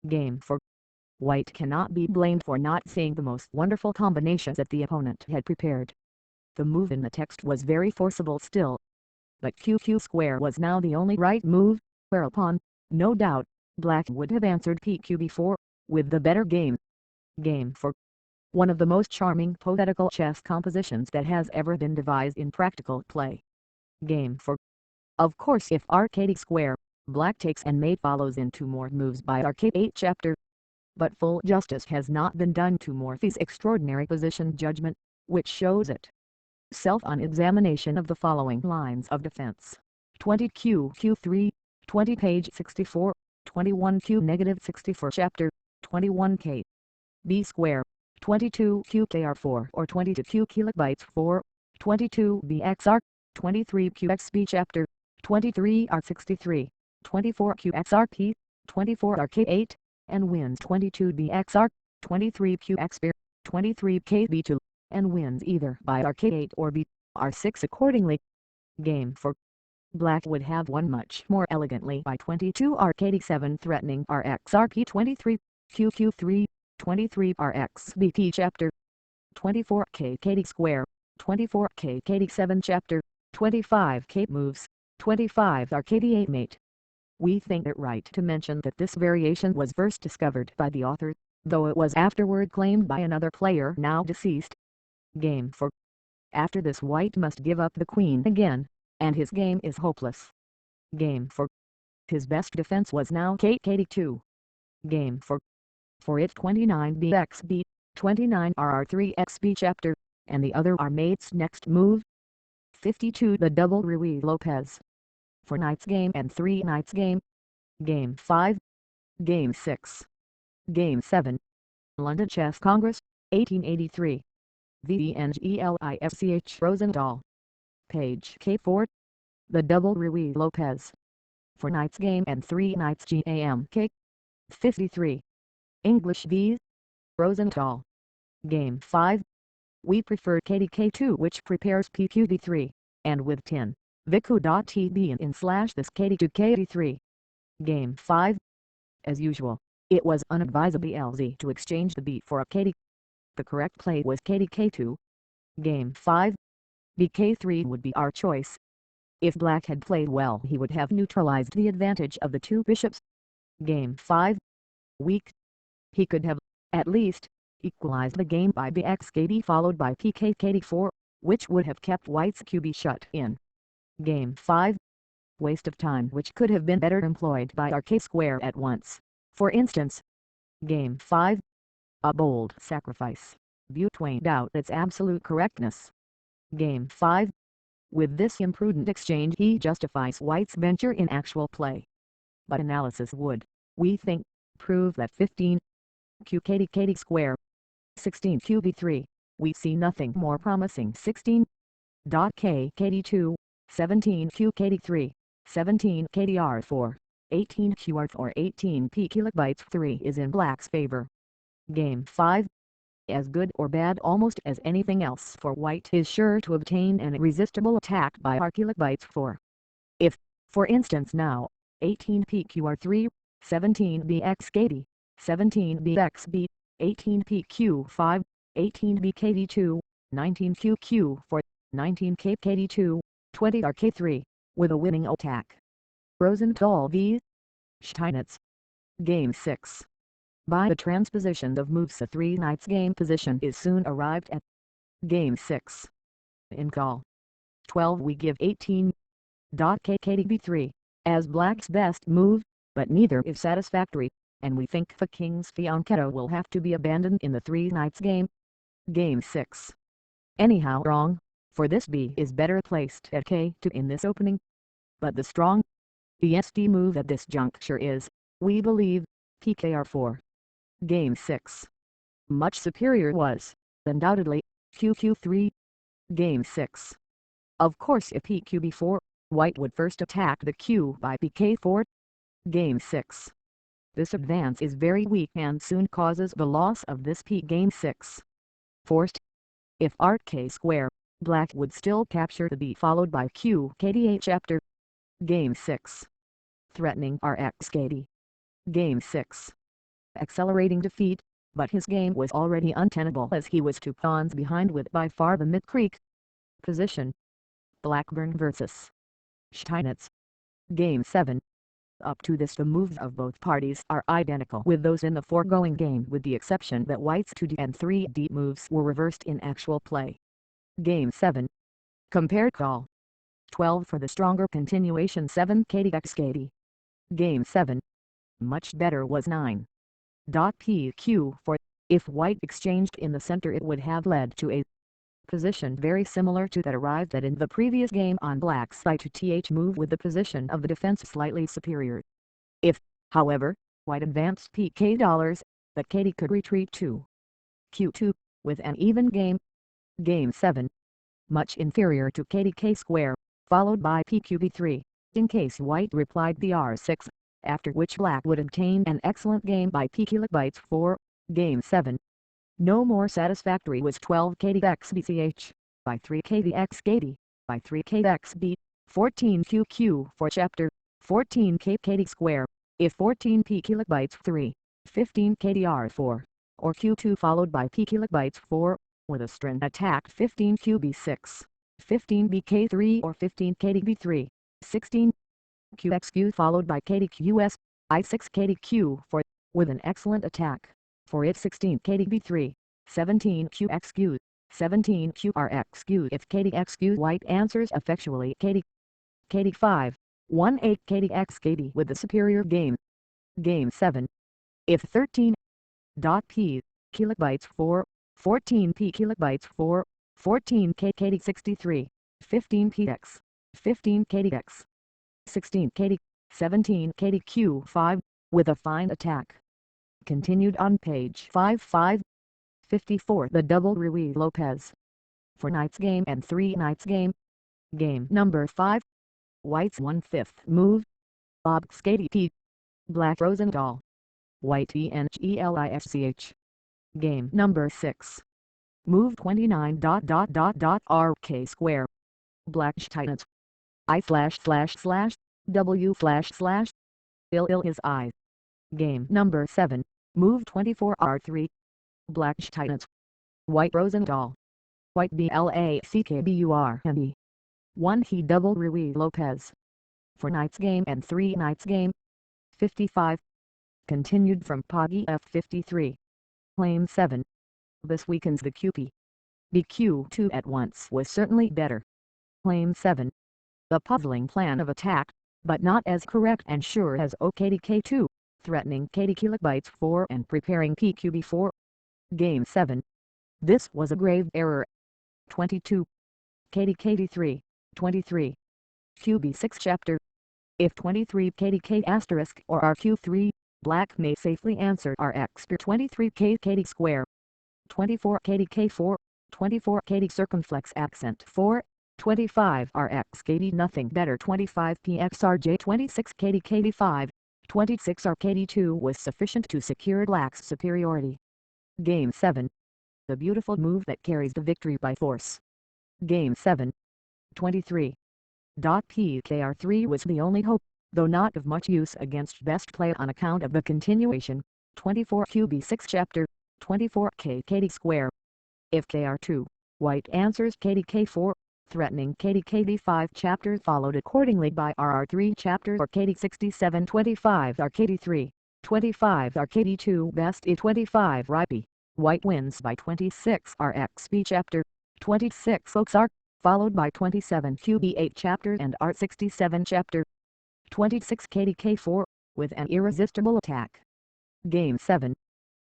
Game 4. White cannot be blamed for not seeing the most wonderful combinations that the opponent had prepared. The move in the text was very forcible still, but qq square was now the only right move, whereupon, no doubt, black would have answered pqb4, with the better game. Game 4. One of the most charming poetical chess compositions that has ever been devised in practical play. Game 4. Of course if rkd square, black takes and mate follows in 2 more moves by rk8 chapter. But full justice has not been done to Morphy's extraordinary position judgment, which shows it. On examination of the following lines of defense: 20 q3, 20 page 64, 21 q-64 chapter, 21 k b square, 22 qkr4 or 22 q kilobytes 4, 22 bxr, 23 qxb chapter, 23 r63, 24 qxrp, 24 rk8, and wins 22 bxr, 23 qxb, 23 kb2, and wins either by rk8 or br6 accordingly. Game 4. Black would have won much more elegantly by 22 rkd7 threatening rxrp 23, qq3, 23 rxbp chapter, 24 kkd square, 24 kkd7 chapter, 25 k moves, 25 rkd8 mate. We think it right to mention that this variation was first discovered by the author, though it was afterward claimed by another player now deceased. Game 4. After this white must give up the queen again, and his game is hopeless. Game 4. His best defense was now kkd2. Game 4. For it 29 bxb, 29 rr3xb chapter, and the other are mate's next move. 52 The double Ruiz-Lopez. For knight's game and 3 knights game. Game 5. Game 6. Game 7. London Chess Congress, 1883. VENGELISCH Rosendahl. Page K4. The double Ruiz-Lopez. For knight's game and 3 knights GAMK. 53. English v. Rosenthal. Game 5. We prefer KDK2 which prepares PQB3, and with tin, Viku.tb in / this KD2 KD3. Game 5. As usual, it was unadvisable LZ to exchange the B for a KD. The correct play was KDK2. Game 5. BK3 would be our choice. If black had played well he would have neutralized the advantage of the two bishops. Game 5. Weak. He could have, at least, equalized the game by BXKD followed by PKKD4, which would have kept white's QB shut in. Game 5. Waste of time which could have been better employed by our K-square at once. For instance, Game 5. A bold sacrifice. Butwain doubt its absolute correctness. Game 5. With this imprudent exchange he justifies white's venture in actual play. But analysis would, we think, prove that 15 QKD square 16 QB3, we see nothing more promising. 16 KKD2, 17 QKD3, 17 KDR4, 18 QR or 18 P kilobytes 3 is in black's favor. Game 5. As good or bad almost as anything else for white is sure to obtain an irresistible attack by R kilobytes 4. If, for instance now, 18 PQR3, 17 BXKD, 17 BXB, 18 PQ5, 18 BKD2, 19 QQ4, 19 KKD2, 20 RK3, with a winning attack. Rosenthal v. Steinitz. Game 6. By the transposition of moves a 3 knights game position is soon arrived at. Game 6. In call 12 we give 18 KKDB3 as black's best move, but neither is satisfactory, and we think the king's fianchetto will have to be abandoned in the 3 knights game. Game 6. Anyhow wrong, for this B is better placed at K2 in this opening. But the strong Este move at this juncture is, we believe, PKR4. Game 6. Much superior was, undoubtedly, QQ3. Game 6. Of course if PQB4, white would first attack the Q by PK4. Game 6. This advance is very weak and soon causes the loss of this P. Game 6. Forced. If Art K square, black would still capture the B followed by Q KDH after. Game 6. Threatening RX KD. Game 6. Accelerating defeat, but his game was already untenable as he was 2 pawns behind with by far the mid-creek position. Blackburn vs. Steinitz. Game 7. Up to this the moves of both parties are identical with those in the foregoing game with the exception that white's 2D and 3D moves were reversed in actual play. Game 7. Compare call 12 for the stronger continuation 7 KDXKD. Game 7. Much better was 9. PQ for, if white exchanged in the center it would have led to a position very similar to that arrived at in the previous game on black's side to th move with the position of the defense slightly superior. If, however, white advanced PK dollars, the KD could retreat to Q2, with an even game. Game 7. Much inferior to KDK square, followed by PQB3, in case white replied BR6, after which black would obtain an excellent game by P kilobytes 4. Game 7. No more satisfactory was 12 KDXBCH, by 3 KDXKD, by 3 KDXB, 14 QQ for chapter, 14 KKD square, if 14 P kilobytes 3, 15 KDR4, or Q2 followed by P kilobytes 4, with a string attack 15 QB6, 15 BK3 or 15 KDB3, 16 QXQ followed by KDQS, I6 KDQ4, with an excellent attack, for it 16 KDB3, 17 QXQ, 17 QRXQ if KDXQ white answers effectually KD5, 18 KDXKD with the superior game. Game 7. If 13 P kilobytes 4, 14 P kilobytes 4, 14 KKD63, 15 PX, 15 KDX, 16 KD, 17 KDQ5, with a fine attack. Continued on page 54 the double Ruiz-Lopez. For knight's game and 3 knights game. Game number 5. White's 1/5 move. Bob Skady P. Black Rosenthal. white engelisch. Game number 6. Move 29 RK square. Black Titans. W his eyes. Game number 7. Move 24 R3. Black Titans. White Rosendahl. White BLACKBURME. 1 He double Ruiz Lopez. 4 Knights game and 3 Knights game. 55. Continued from Poggy F53. Claim 7. This weakens the QP. BQ2 at once was certainly better. Claim 7. The puzzling plan of attack, but not as correct and sure as OKDK2, threatening KDK 4 and preparing PQB4. Game 7. This was a grave error. 22. KDK3, 23. QB6 chapter. If 23 KDK asterisk or RQ3, black may safely answer RX per 23 KD square. 24 KDK4, 24 KD circumflex accent 4, 25 RX KD nothing better 25 PXRJ 26 KD 26 RKD2 was sufficient to secure black's superiority. Game 7. The beautiful move that carries the victory by force. Game 7. 23. PKR3 was the only hope, though not of much use against best play on account of the continuation. 24 QB6 chapter, 24 KD square. If KR2, white answers KDK4, threatening KDKD5 chapter followed accordingly by RR3 chapter or KD67 25 RKD3, 25 RKD2 best E25 RIP. White wins by 26 RXB chapter, 26 OXR, followed by 27 QB8 chapter and R67 chapter. 26 KDK4, with an irresistible attack. Game 7.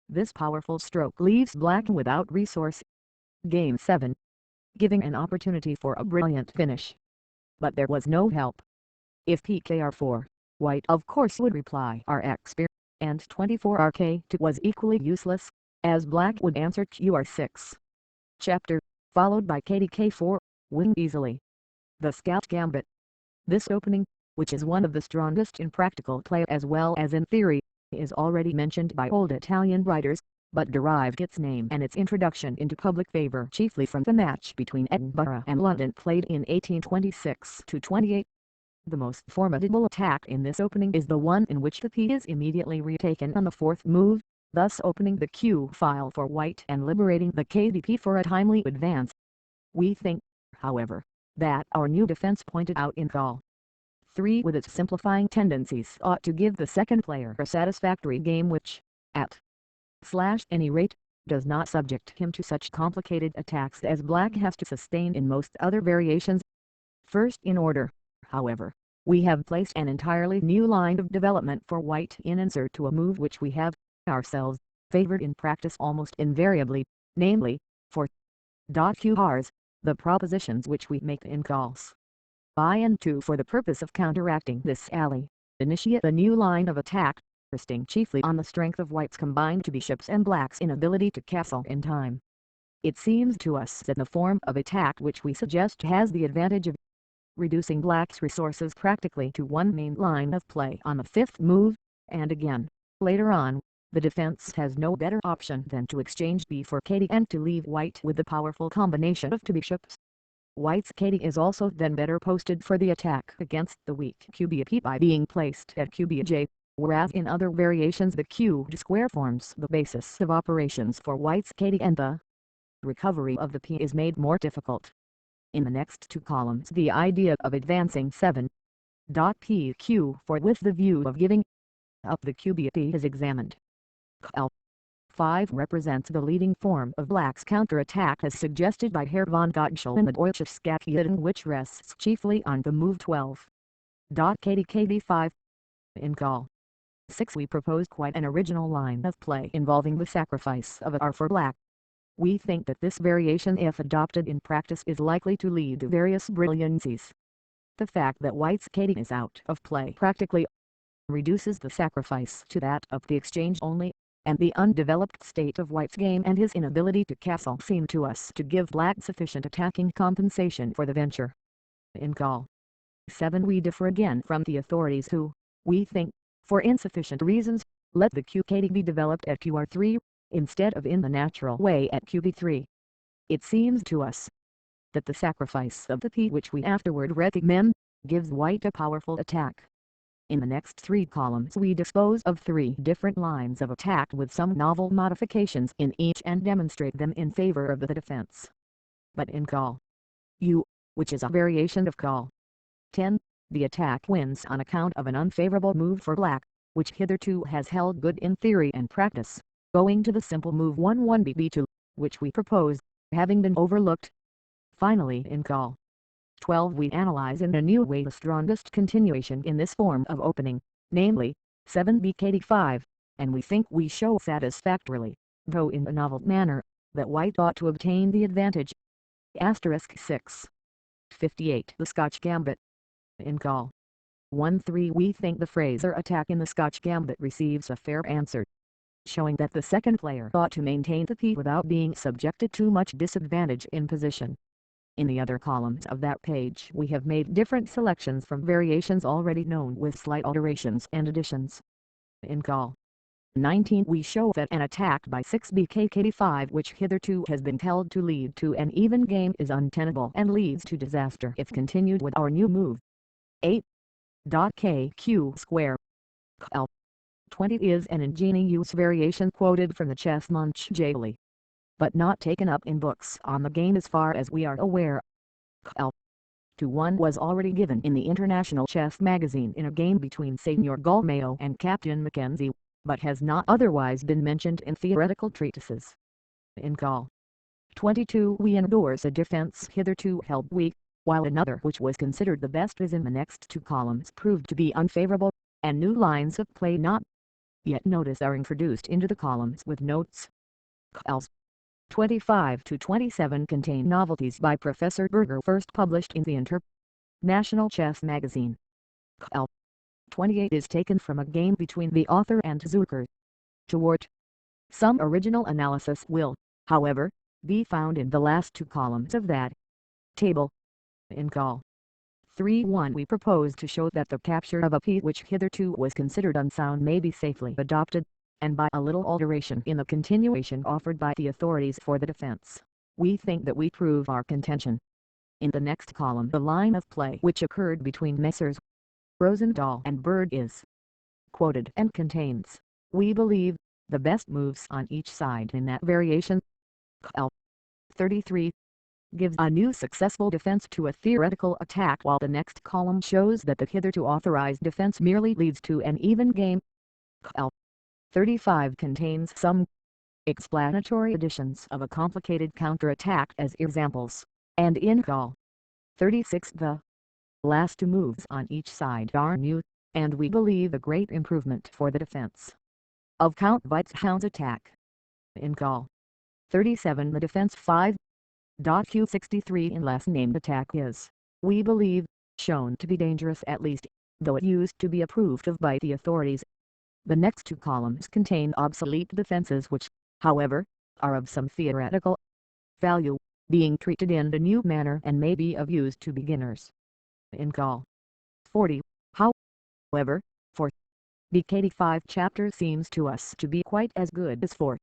This powerful stroke leaves black without resource. Game 7. Giving an opportunity for a brilliant finish. But there was no help. If PKR4, white of course would reply RX spear, and 24 RK2 was equally useless, as black would answer QR6. Chapter, followed by KDK4, win easily. The Scout Gambit. This opening, which is one of the strongest in practical play as well as in theory, is already mentioned by old Italian writers, but derived its name and its introduction into public favor chiefly from the match between Edinburgh and London played in 1826-28. The most formidable attack in this opening is the one in which the P is immediately retaken on the fourth move, thus opening the Q file for white and liberating the KDP for a timely advance. We think, however, that our new defense pointed out in Call 3 with its simplifying tendencies ought to give the second player a satisfactory game which, at any rate, does not subject him to such complicated attacks as black has to sustain in most other variations. First in order, however, we have placed an entirely new line of development for white in answer to a move which we have, ourselves, favored in practice almost invariably, namely, for QRs, the propositions which we make in calls I and 2 for the purpose of counteracting this alley, initiate a new line of attack, resting chiefly on the strength of white's combined two bishops and black's inability to castle in time. It seems to us that the form of attack which we suggest has the advantage of reducing black's resources practically to one main line of play on the fifth move, and again, later on, the defense has no better option than to exchange B for KD and to leave white with the powerful combination of two bishops. White's KD is also then better posted for the attack against the weak QB by being placed at QBJ, whereas in other variations the Q square forms the basis of operations for white's KD and the recovery of the P is made more difficult. In the next two columns the idea of advancing 7.PQ for with the view of giving up the QB is examined. Call 5 represents the leading form of black's counterattack as suggested by Herr von Gottschall in the Deutsche Schachjuden, which rests chiefly on the move 12. KD5. In Call 6 we propose quite an original line of play involving the sacrifice of a R for black. We think that this variation if adopted in practice is likely to lead to various brilliancies. The fact that white's KD is out of play practically reduces the sacrifice to that of the exchange only, and the undeveloped state of white's game and his inability to castle seem to us to give black sufficient attacking compensation for the venture. In Call 7 we differ again from the authorities who, we think, for insufficient reasons, Let the QKD be developed at QR3, instead of in the natural way at QB3. It seems to us that the sacrifice of the P which we afterward recommend, gives white a powerful attack. In the next 3 columns we dispose of 3 different lines of attack with some novel modifications in each and demonstrate them in favor of the defense. But in call U, which is a variation of call 10, the attack wins on account of an unfavorable move for black, which hitherto has held good in theory and practice, owing to the simple move 1-1 which we propose, having been overlooked. Finally in call 12 we analyze in a new way the strongest continuation in this form of opening, namely, 7bkd5, and we think we show satisfactorily, though in a novel manner, that white ought to obtain the advantage. * 6. 58 The Scotch Gambit. In call 1-3 we think the Fraser attack in the Scotch Gambit receives a fair answer, showing that the second player ought to maintain the P without being subjected to much disadvantage in position. In the other columns of that page we have made different selections from variations already known with slight alterations and additions. In call 19 we show that an attack by 6bkd5 which hitherto has been held to lead to an even game is untenable and leads to disaster if continued with our new move. 8.kq square. L. 20 is an ingenious variation quoted from the chess munch daily, but not taken up in books on the game as far as we are aware. L. 2-1 was already given in the International Chess Magazine in a game between Senior Golmayo and Captain Mackenzie, but has not otherwise been mentioned in theoretical treatises. In call 22 we endorse a defense hitherto held weak, while another which was considered the best is in the next 2 columns proved to be unfavorable, and new lines of play not yet noticed are introduced into the columns with notes. Calls 25-27 contain novelties by Professor Berger first published in the International Chess Magazine. Call 28 is taken from a game between the author and Zucker. Toward some original analysis will, however, be found in the last 2 columns of that table. In call 3-1 we propose to show that the capture of a P which hitherto was considered unsound may be safely adopted, and by a little alteration in the continuation offered by the authorities for the defense, we think that we prove our contention. In the next column the line of play which occurred between Messrs. Rosendahl and Bird is quoted and contains, we believe, the best moves on each side in that variation. L. 33 gives a new successful defense to a theoretical attack, while the next column shows that the hitherto authorized defense merely leads to an even game. L. 35 contains some explanatory additions of a complicated counterattack as examples, and in call 36 the last 2 moves on each side are new, and we believe a great improvement for the defense of Count Weizsäu's attack. In call 37 the defense 5.q63 in last named attack is, we believe, shown to be dangerous at least, though it used to be approved of by the authorities. The next 2 columns contain obsolete defenses which, however, are of some theoretical value, being treated in the new manner and may be of use to beginners. In call 40, however, for bkd5 chapter seems to us to be quite as good as for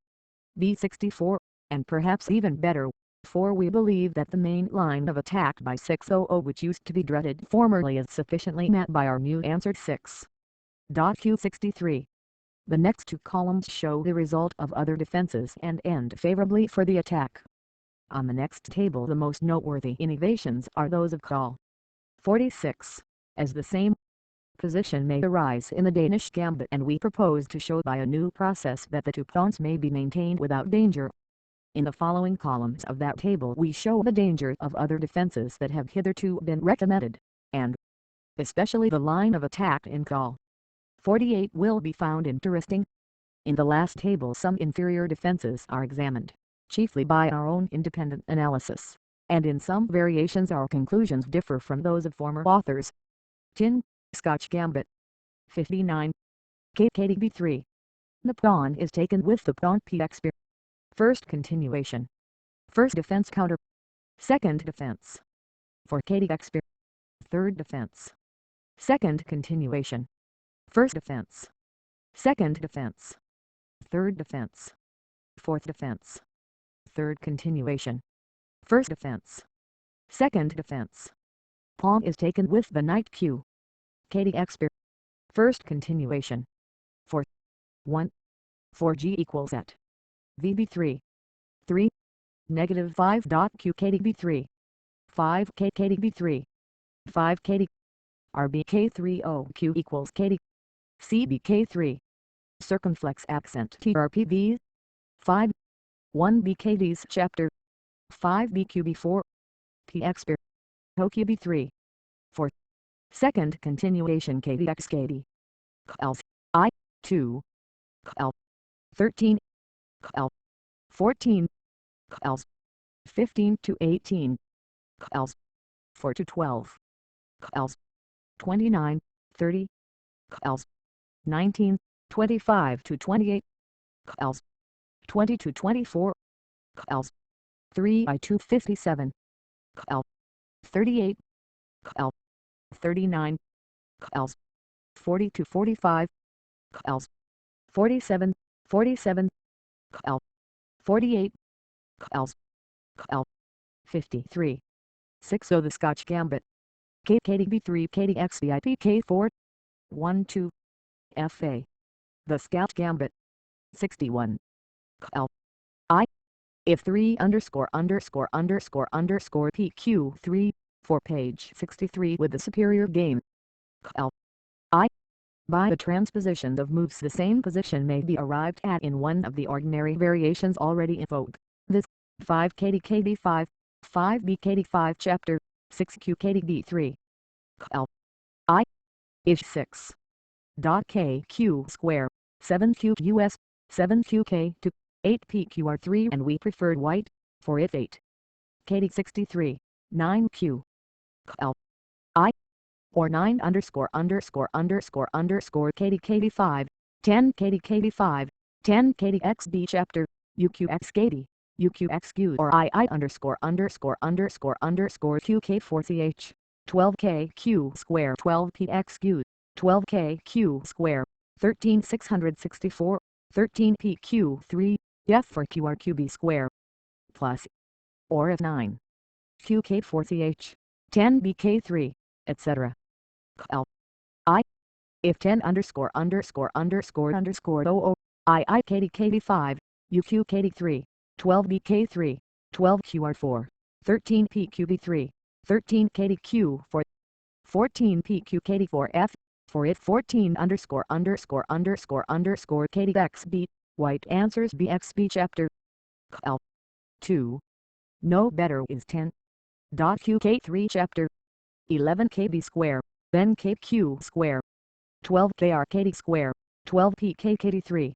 b64, and perhaps even better, for we believe that the main line of attack by 600 which used to be dreaded formerly is sufficiently met by our new answer 6.q63. The next 2 columns show the result of other defenses and end favorably for the attack. On the next table the most noteworthy innovations are those of call 46, as the same position may arise in the Danish gambit, and we propose to show by a new process that the 2 pawns may be maintained without danger. In the following columns of that table we show the danger of other defenses that have hitherto been recommended, and especially the line of attack in call 48 will be found interesting. In the last table some inferior defenses are examined, chiefly by our own independent analysis, and in some variations our conclusions differ from those of former authors. 10. Scotch Gambit. 59. KKDB3. The pawn is taken with the pawn px. First continuation. First defense counter. Second defense. For kdx. Third defense. Second continuation. First defense. second defense, third defense, fourth defense, third continuation, first defense, second defense. Pawn is taken with the knight q. KDX first continuation. 4 1 4 g equals at VB3 3 negative 5 dot q KDB3 5 k KDB3 5 KD RBK30 q equals KD CBK3 circumflex accent TRPV 5 1 BKD's chapter 5 BQB4 PX HOQB3 4 second continuation KDX KD KL I 2 KL 13 KL 14 KL 15 to 18 KL 4 to 12 KL 29 30 KL 19 25 to 28 KL 20 to 24 KL 3 I to 57 KL 38 KL 39 KL 40 to 45 KL 47 47 KL 48 KL 53 6 So the Scotch Gambit KDB3 KDXVIP K4 1 2 FA The Scotch Gambit 61 KL I if 3 underscore underscore underscore underscore PQ3 for page 63 with the superior game KL I by the transposition of moves the same position may be arrived at in one of the ordinary variations already in vogue. This 5 KDKD5 5 BKD5 chapter 6 QKDB3 KL I is 6 dot KQ square 7 QUS 7 QK to 8 PQR3 and we preferred white for it 8 KD63 9 Q KL I or 9 underscore underscore underscore underscore KDKD5 10 KDKD5 10 KDXB chapter UQX UQXQ or II underscore underscore underscore underscore QK4CH 12KQ square 12PXQ 12KQ square 13664 13PQ3 F for QRQB square plus or F9 QK4CH 10BK3 etc. KL I if 10 underscore underscore underscore underscore 00 KDKD5 UQKD3 12BK3 12QR4 13PQB3 13KDQ4 14PQKD4F for it 14 underscore underscore underscore underscore KDXB white answers BXB chapter KL 2 no better is 10 dot QK3 chapter 11 KB square then KQ square 12 KRKD square 12 PKKD3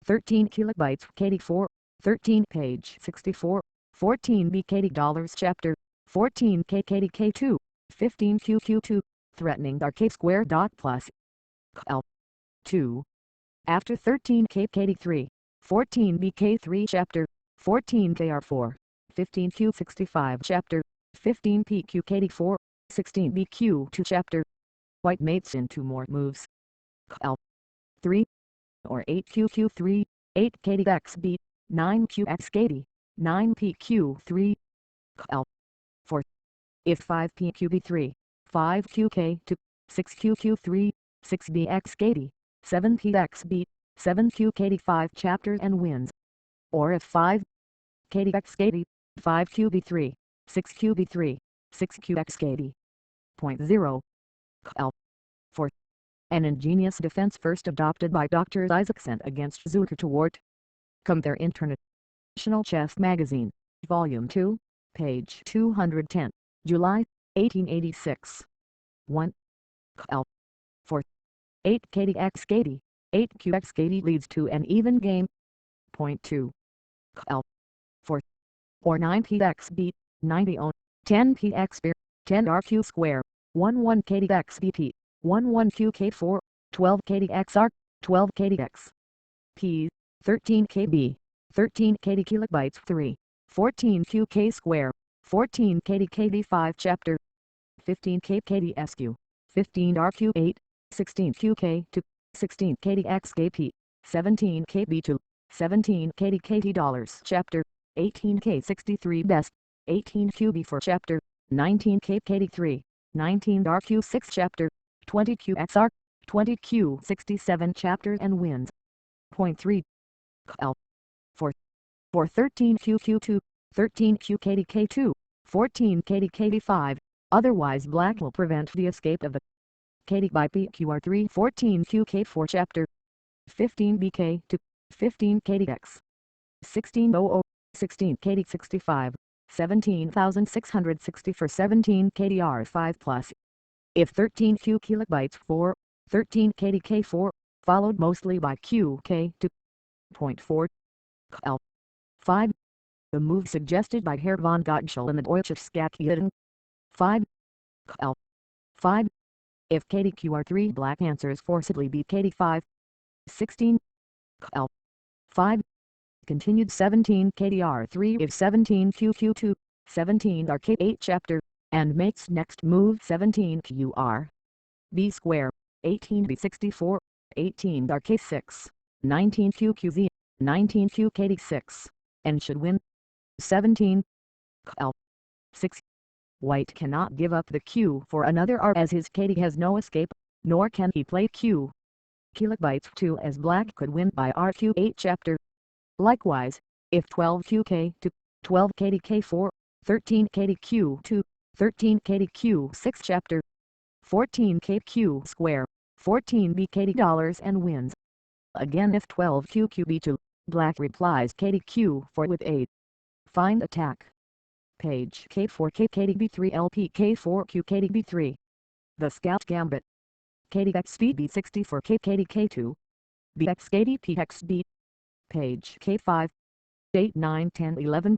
13 kilobytes KD4 13 page 64 14 BKD dollars chapter 14 KKDK2 15 QQ2 threatening RK square dot plus KL 2 after 13 KKD3 14 BK3 chapter 14 KR4 15 Q65 chapter 15 PQKD4 16 BQ2 chapter white mates in 2 more moves KL 3 or 8 QQ3 8 KDXB 9 QXKD 9 PQ3 KL 4 if 5 PQB3 5 QK2 6 QQ3 6 BXKD 7 PXB 7 QKD5 chapters and wins or if 5 KDXKD 5 QB3 6 QB3 6 QXKD. Point 0 KL 4 an ingenious defense first adopted by Dr. Isaacson against Zukertort. Compare International Chess Magazine, Volume 2, page 210, July, 1886. 1. KL 4 8 KDXKD 8 QXKD leads to an even game. Point 2 KL 4 or 9 PXB 90 on 10 PX 10 RQ square 11 KDXBP 11 QK4 12 KDXR 12 KDX P 13 KB 13 KD kilobytes 3 14 QK square 14 KDKD5 chapter 15 KDSQ 15 RQ8 16 QK2 16 KDXKP, 17 KB2, 17 KDKT dollars chapter, 18 K63 best, 18 QB4 chapter, 19 KKD3, 19 RQ6 chapter, 20 QXR, 20 Q67 chapter and wins. Point 3 L 4 for 13 QQ2, 13 QKDK2, 14 KDKD5, otherwise black will prevent the escape of the KD by PQR3, 14 QK4 chapter, 15 BK2, 15 KDX, 1600, 16 KD65, 17,660 for 17 KDR5 plus. If 13 Q kilobytes 4, 13 KDK4, followed mostly by QK2.4 L 5. The move suggested by Herr von Gottschall in the Deutsche Schachjuden. 5 L 5. If KDQR3 black answers forcibly BKD5. 16 L 5. Continued 17 KDR3 if 17 QQ2, 17 RK8 chapter, and makes next move 17 QR. B square, 18 B64, 18 RK6, 19 QQZ, 19 QKD6, and should win. 17 L 6. White cannot give up the Q for another R as his KD has no escape, nor can he play Q kilobytes 2 as black could win by RQ8 chapter. Likewise, if 12 QK2, 12 KDK4, 13 KDQ2, 13 KDQ6 chapter, 14 KQ square, 14 BKD dollars and wins. Again if 12 QQB2, black replies KDQ4 with 8. Find attack. Page K4 KKDB3 LP K4 QKDB3. The Scout Gambit. KDX Speed B64 KKDK2. BX KDPXB. Page K5. 8 9 10 11.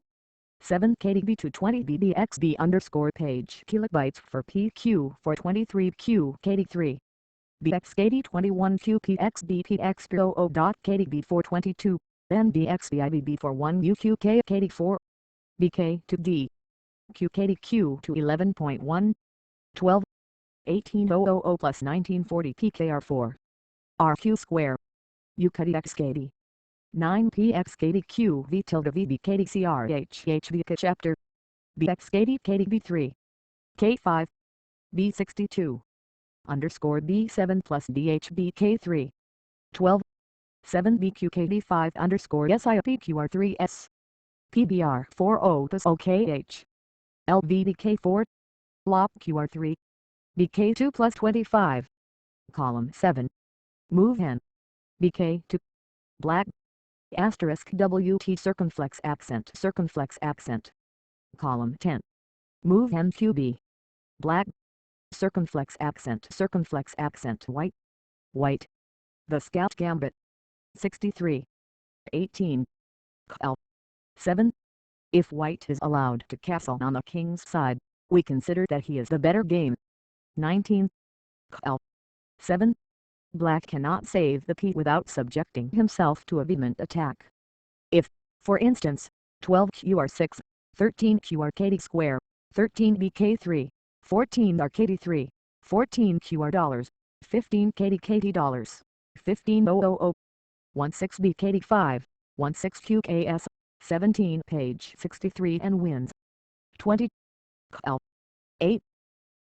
7 KDB220 BBXB underscore page kilobytes for PQ for 23 Q KD3. BX KD21 QPXB PX00.KDB 422. Then BXBIBB for 1 UQK KD4. BK to D. QKDQ to 11.1. 12. 18000 plus 1940 PKR4. RQ square. UKDXKD. 9 PXKDQ V tilde VBKDCRHHBK chapter. BXKDKDB3. K5. B62. Underscore B7 plus DHBK3. 12. 7 BQKD5 underscore SIPQR3S. PBR40 plus OKH. LVDK4. LOP QR3. BK2 plus 25. Column 7. Move hen. BK2. Black. Asterisk WT circumflex accent. Column 10. Move hen QB. Black. Circumflex accent white. White. The Scout Gambit. 63. 18. L 7. If white is allowed to castle on the king's side, we consider that he is the better game. 19. L 7. Black cannot save the P without subjecting himself to a vehement attack. If, for instance, 12 QR6, 13 QRKD square, 13 BK3, 14 RKD3, 14 QR dollars, 15 KDKT dollars, 15000, 16 BKD5, 16 QKS, 17 page 63 and wins. 20 L 8.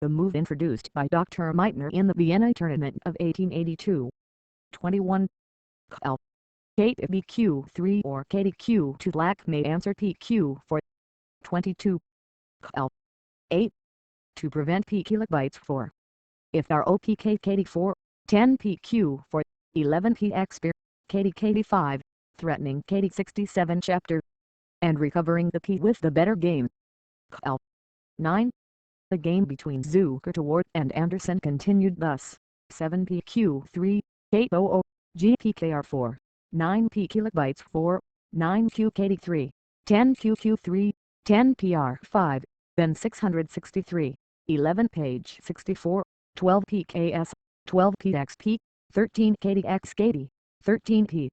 The move introduced by Dr. Meitner in the Vienna tournament of 1882. 21 L 8 if BQ3 or KDQ2 black may answer PQ for. 22 L 8. To prevent P kilobytes 4. If ROPK KD4, 10 PQ for, 11 PX KD5, threatening KD67 chapter, and recovering the P with the better game. L 9. The game between Zukertort and Anderson continued thus. 7 PQ3, 800, GPKR4, 9 P kilobytes 4, 9 QKD3, 10 QQ3, 10 PR5, then 663, 11 page 64, 12 PKS, 12 PXP, 13 KDXKD, 13 P.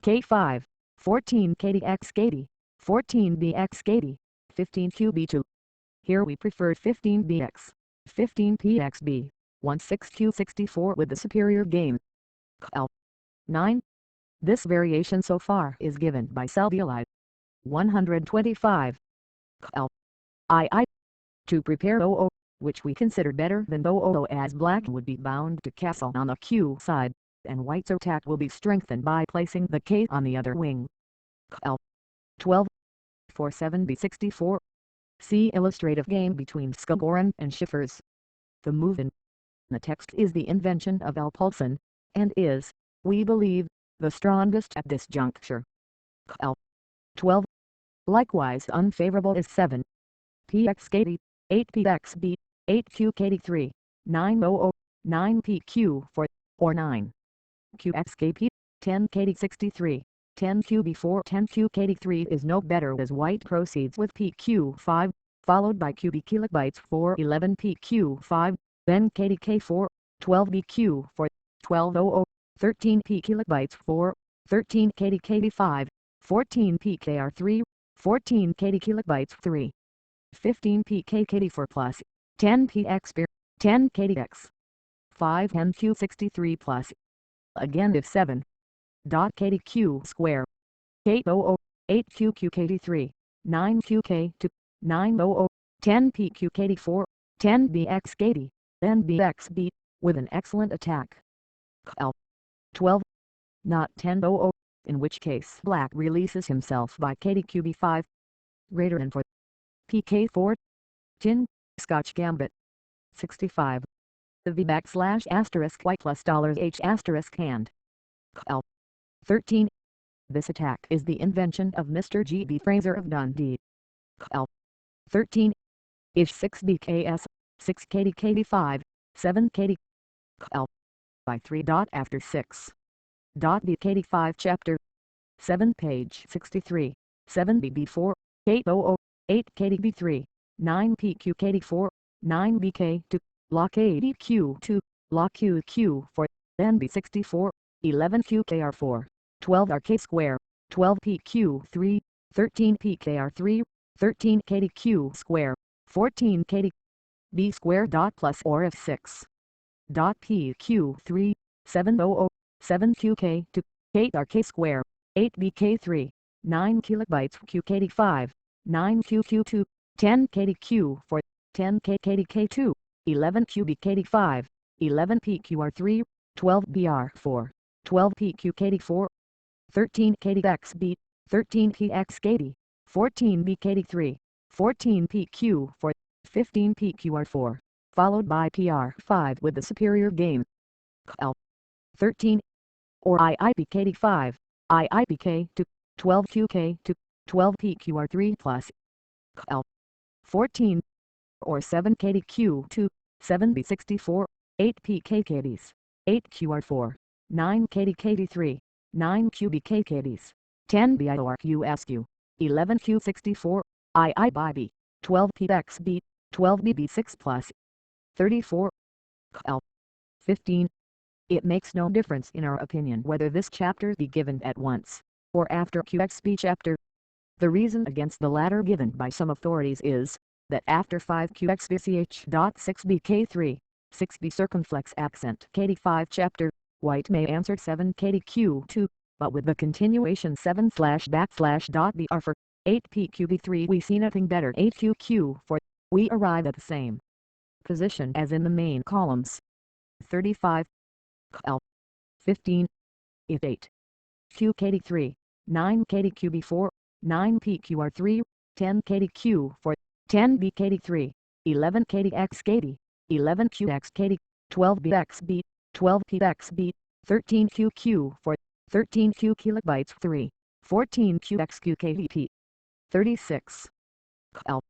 K5, 14 KDXKD, 14 BXKD, 15 QB2. Here we preferred 15 BX, 15 PXB, 16Q64 with the superior game. L. 9. This variation so far is given by Selbulite. 125. L. I. To prepare OO, which we consider better than OO as black would be bound to castle on the Q side, and white's attack will be strengthened by placing the K on the other wing. L. 12. 47b64. See illustrative game between Skugoran and Schiffers. The move in the text is the invention of L. Poulsen, and is, we believe, the strongest at this juncture. L. 12. Likewise unfavorable is 7. PX80, 8PXB, 8QKD3, 900, 9PQ4, or 9. QXKP, 10KD63, 10QB4, 10QKD3 is no better as white proceeds with PQ5, followed by QB kilobytes 4, 11PQ5, then KDK4, 12BQ4, 1200, 13P kilobytes 4, 13 KDKD5, 14 PKR3, 14 KD kilobytes 3, 15 PKKD4 plus, 10 PX, 10 KDX, 5 NQ63 plus, again if 7. KDQ square, 800, 8QQKD3, 9QK2, 900, 10 PQKD4, 10 BXKD, then BXB, with an excellent attack. L. 12. Not 1000, in which case black releases himself by KDQB5. Greater than 4. PK4. Tin, Scotch Gambit. 65. The V / white plus $H hand. L. 13. This attack is the invention of Mr. G. B. Fraser of Dundee. L. 13. Ish 6 BKS, 6 KDKD5, 7 KD. L. By 3. After 6. BKD5 chapter 7 page 63, 7 BB4, 800, 8 KDB3, 9 PQKD4, 9 BK2, block ADQ2, block QQ4, then B64, 11 QKR4, 12 RK square, 12 PQ3, 13 PKR3, 13 KDQ square, 14 KD B square plus or F6. PQ3, 700, 7 QK2, 8 RK square, 8 BK3, 9 kilobytes QKD5, 9 QQ2, 10 KDQ4, 10 KKDK2, 11 QBKD5, 11 PQR3, 12 BR4, 12 PQKD4, 13 KDXB, 13 PXKD, 14 BKD3, 14 PQ4, 15 PQR4, followed by PR5 with the superior game. L. 13. Or IIPKD5, IIPK2, 12 QK2, 12 PQR3 plus. L. 14. Or 7 KDQ2, 7 B64, 8 PKKDs, 8 QR4, 9 KDKD3, 9 QBKKDs, 10 BIORQSQ, 11 Q64, II by B, 12 PXB, 12 BB6 plus. 34. L. 15. It makes no difference in our opinion whether this chapter be given at once, or after QXB chapter. The reason against the latter given by some authorities is, that after 5 QXBCH.6BK3, 6B circumflex accent KD5 chapter, white may answer 7 KDQ2, but with the continuation 7//.BR for 8 PQB3 we see nothing better 8 QQ4, we arrive at the same position as in the main columns. 35. L. 15. If 8 QKD3, 9 KDQB4, 9 PQR3, 10 KDQ4, 10 BKD3, 11 KDXKD, 11 QXKD, 12 BXB, 12 PXB, 13 QQ4, 13 Q kilobytes 3, 14 QXQKVP. 36. L.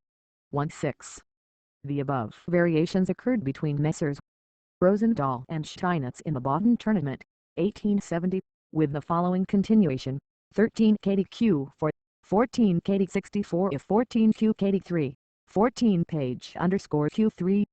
16. The above variations occurred between Messrs. Rosendahl and Steinitz in the Baden tournament, 1870, with the following continuation: 13 KDQ4, 14 KD64 if 14 QKD3, 14 page _Q3,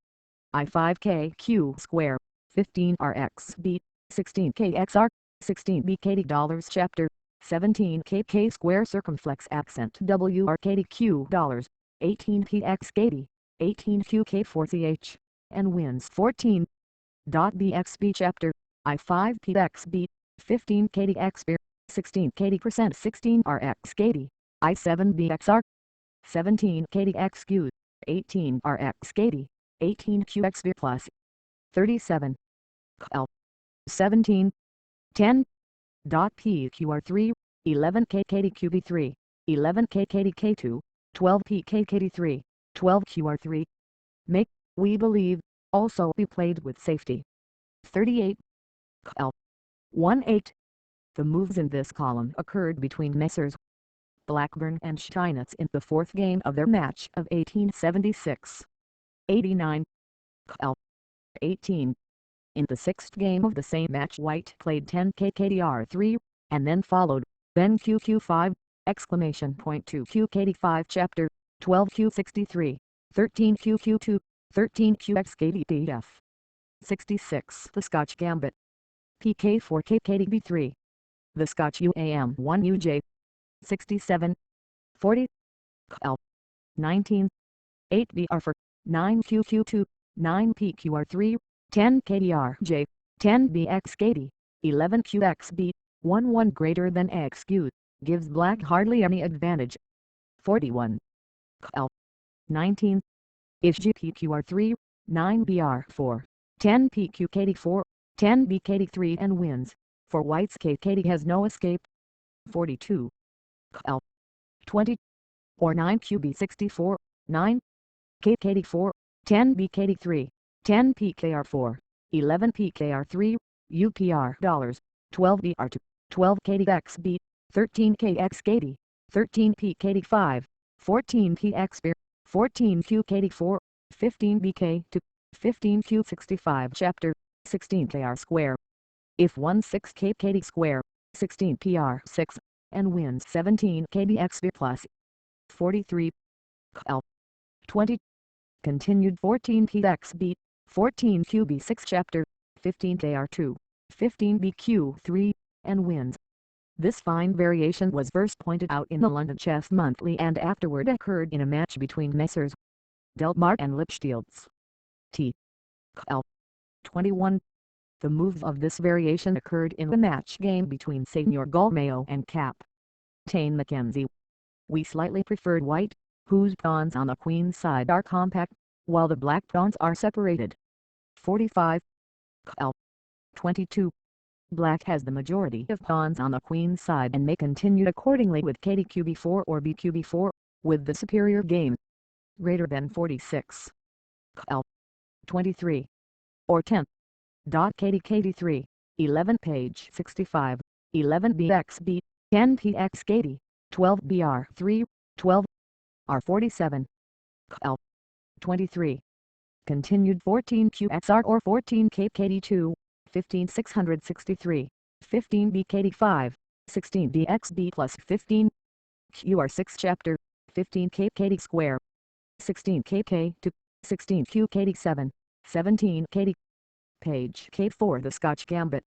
I5KQ square, 15 RXB, 16 KXR, 16 BKD chapter, 17 KK square circumflex accent WRKDQ 18 PXKD, 18 QK4CH, and wins 14. BXB chapter, I5 pxb, 15 kdxb, 16 kd%, 16 rx kd, I7 bxr, 17 kdxq, 18 rx kd, 18 qxb plus, 37 kl, 17 10 dot pqr3, 11 kkdqb3, 11 kkdk2, 12 pkkd3, 12 qr3. Make, we believe, also be played with safety. 38 kl, 18. The moves in this column occurred between Messrs. Blackburn and Steinitz in the fourth game of their match of 1876. 89 kl, 18. In the sixth game of the same match, White played 10 kkdr3, and then followed, then qq5, exclamation point 2 qkd5 chapter, 12 q63, 13 qq2, 13 qxkdf. 66 The Scotch Gambit. pk4 kkdb3. The Scotch uam 1 uj. 67 40 kl, 19 8 br for, 9 qq2, 9 pqr3, 10 kdrj, 10 bxkd, 11 qxb, 1 greater than xq, gives black hardly any advantage. 41 kl, 19 if gpqr3, 9 br4, 10 pqkd4, 10 bkd3 and wins, for White's kkd has no escape. 42 kl, 20 or 9 qb64, 9 kkd4, 10 bkd3, 10 pkr4, 11 pkr3, upr dollars, 12 br2, 12 kdxb, 13 kxkd, 13 pkd5, 14 pxb, 14 qkd4, 15 bk2, 15 q65 chapter, 16 kr square. If 6 kkd square, 16 pr6, and wins 17 kdxb plus. 43 kl, 20. Continued 14 pxb, 14 qb6 chapter, 15 kr2, 15 bq3, and wins. This fine variation was first pointed out in the London Chess Monthly and afterward occurred in a match between Messrs. Delmar and Lipschilds. T. kl, 21. The move of this variation occurred in the match game between Senior Golmayo and Captain Mackenzie. We slightly preferred White, whose pawns on the queen's side are compact, while the black pawns are separated. 45 kl, 22. Black has the majority of pawns on the queen's side and may continue accordingly with kdqb4 or bqb4, with the superior game greater than 46 kl, 23 or 10. kd 11 page 65, 11 bxb, 10 pxkd, 12 br3, 12 r47 kl, 23. Continued 14 qxr or 14 kkd2, 15 663, 15 bkd5, 16 bxb plus 15 qr6 chapter, 15 kkd square, 16 kk2, 16 qkd7, 17 kd. Page K4 The Scotch Gambit.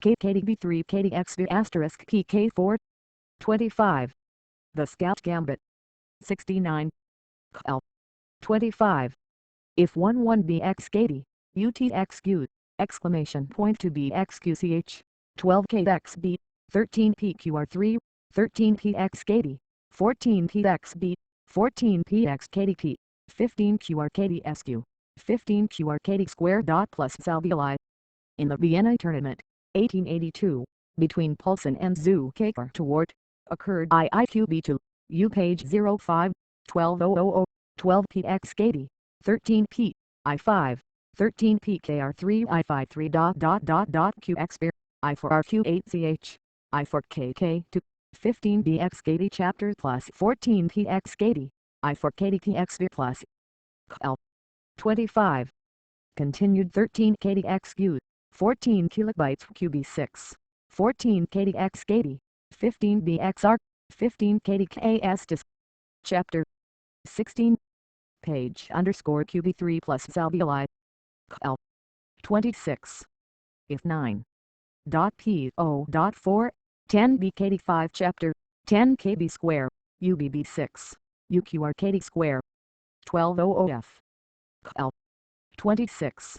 kkdb3 kdxb asterisk pk4. 25 The Scotch Gambit. 69 kl, 25. If 1 bxkd, utxq, exclamation point to bxqch, 12 kxb, 13 pqr3, 13 pxkd, 14 pxb, 14 pxkdp, 15 qrkdsq, 15 qrkd square dot plus Salvioli. In the Vienna tournament, 1882, between Poulsen and Zucaker toward, occurred IIQB2, U page 05, 12000, 12 pxkd, 13 p, I5, 13 pkr3 I53 qxb, I4rq8ch, I4kk2, 15 bxkd chapter plus 14 pxkd, I4kdpxb plus. Kl, 25. Continued 13 kdxq, 14 kilobytes qb6, 14 kdxkd, 15 bxr, 15 kdks chapter, 16, page underscore qb3 plus Salvioli. Kl, 26. If 9.po.4, 10 bkd5 chapter, 10 kb square, ubb6, uqrkd square, 1200f. Kl, 26.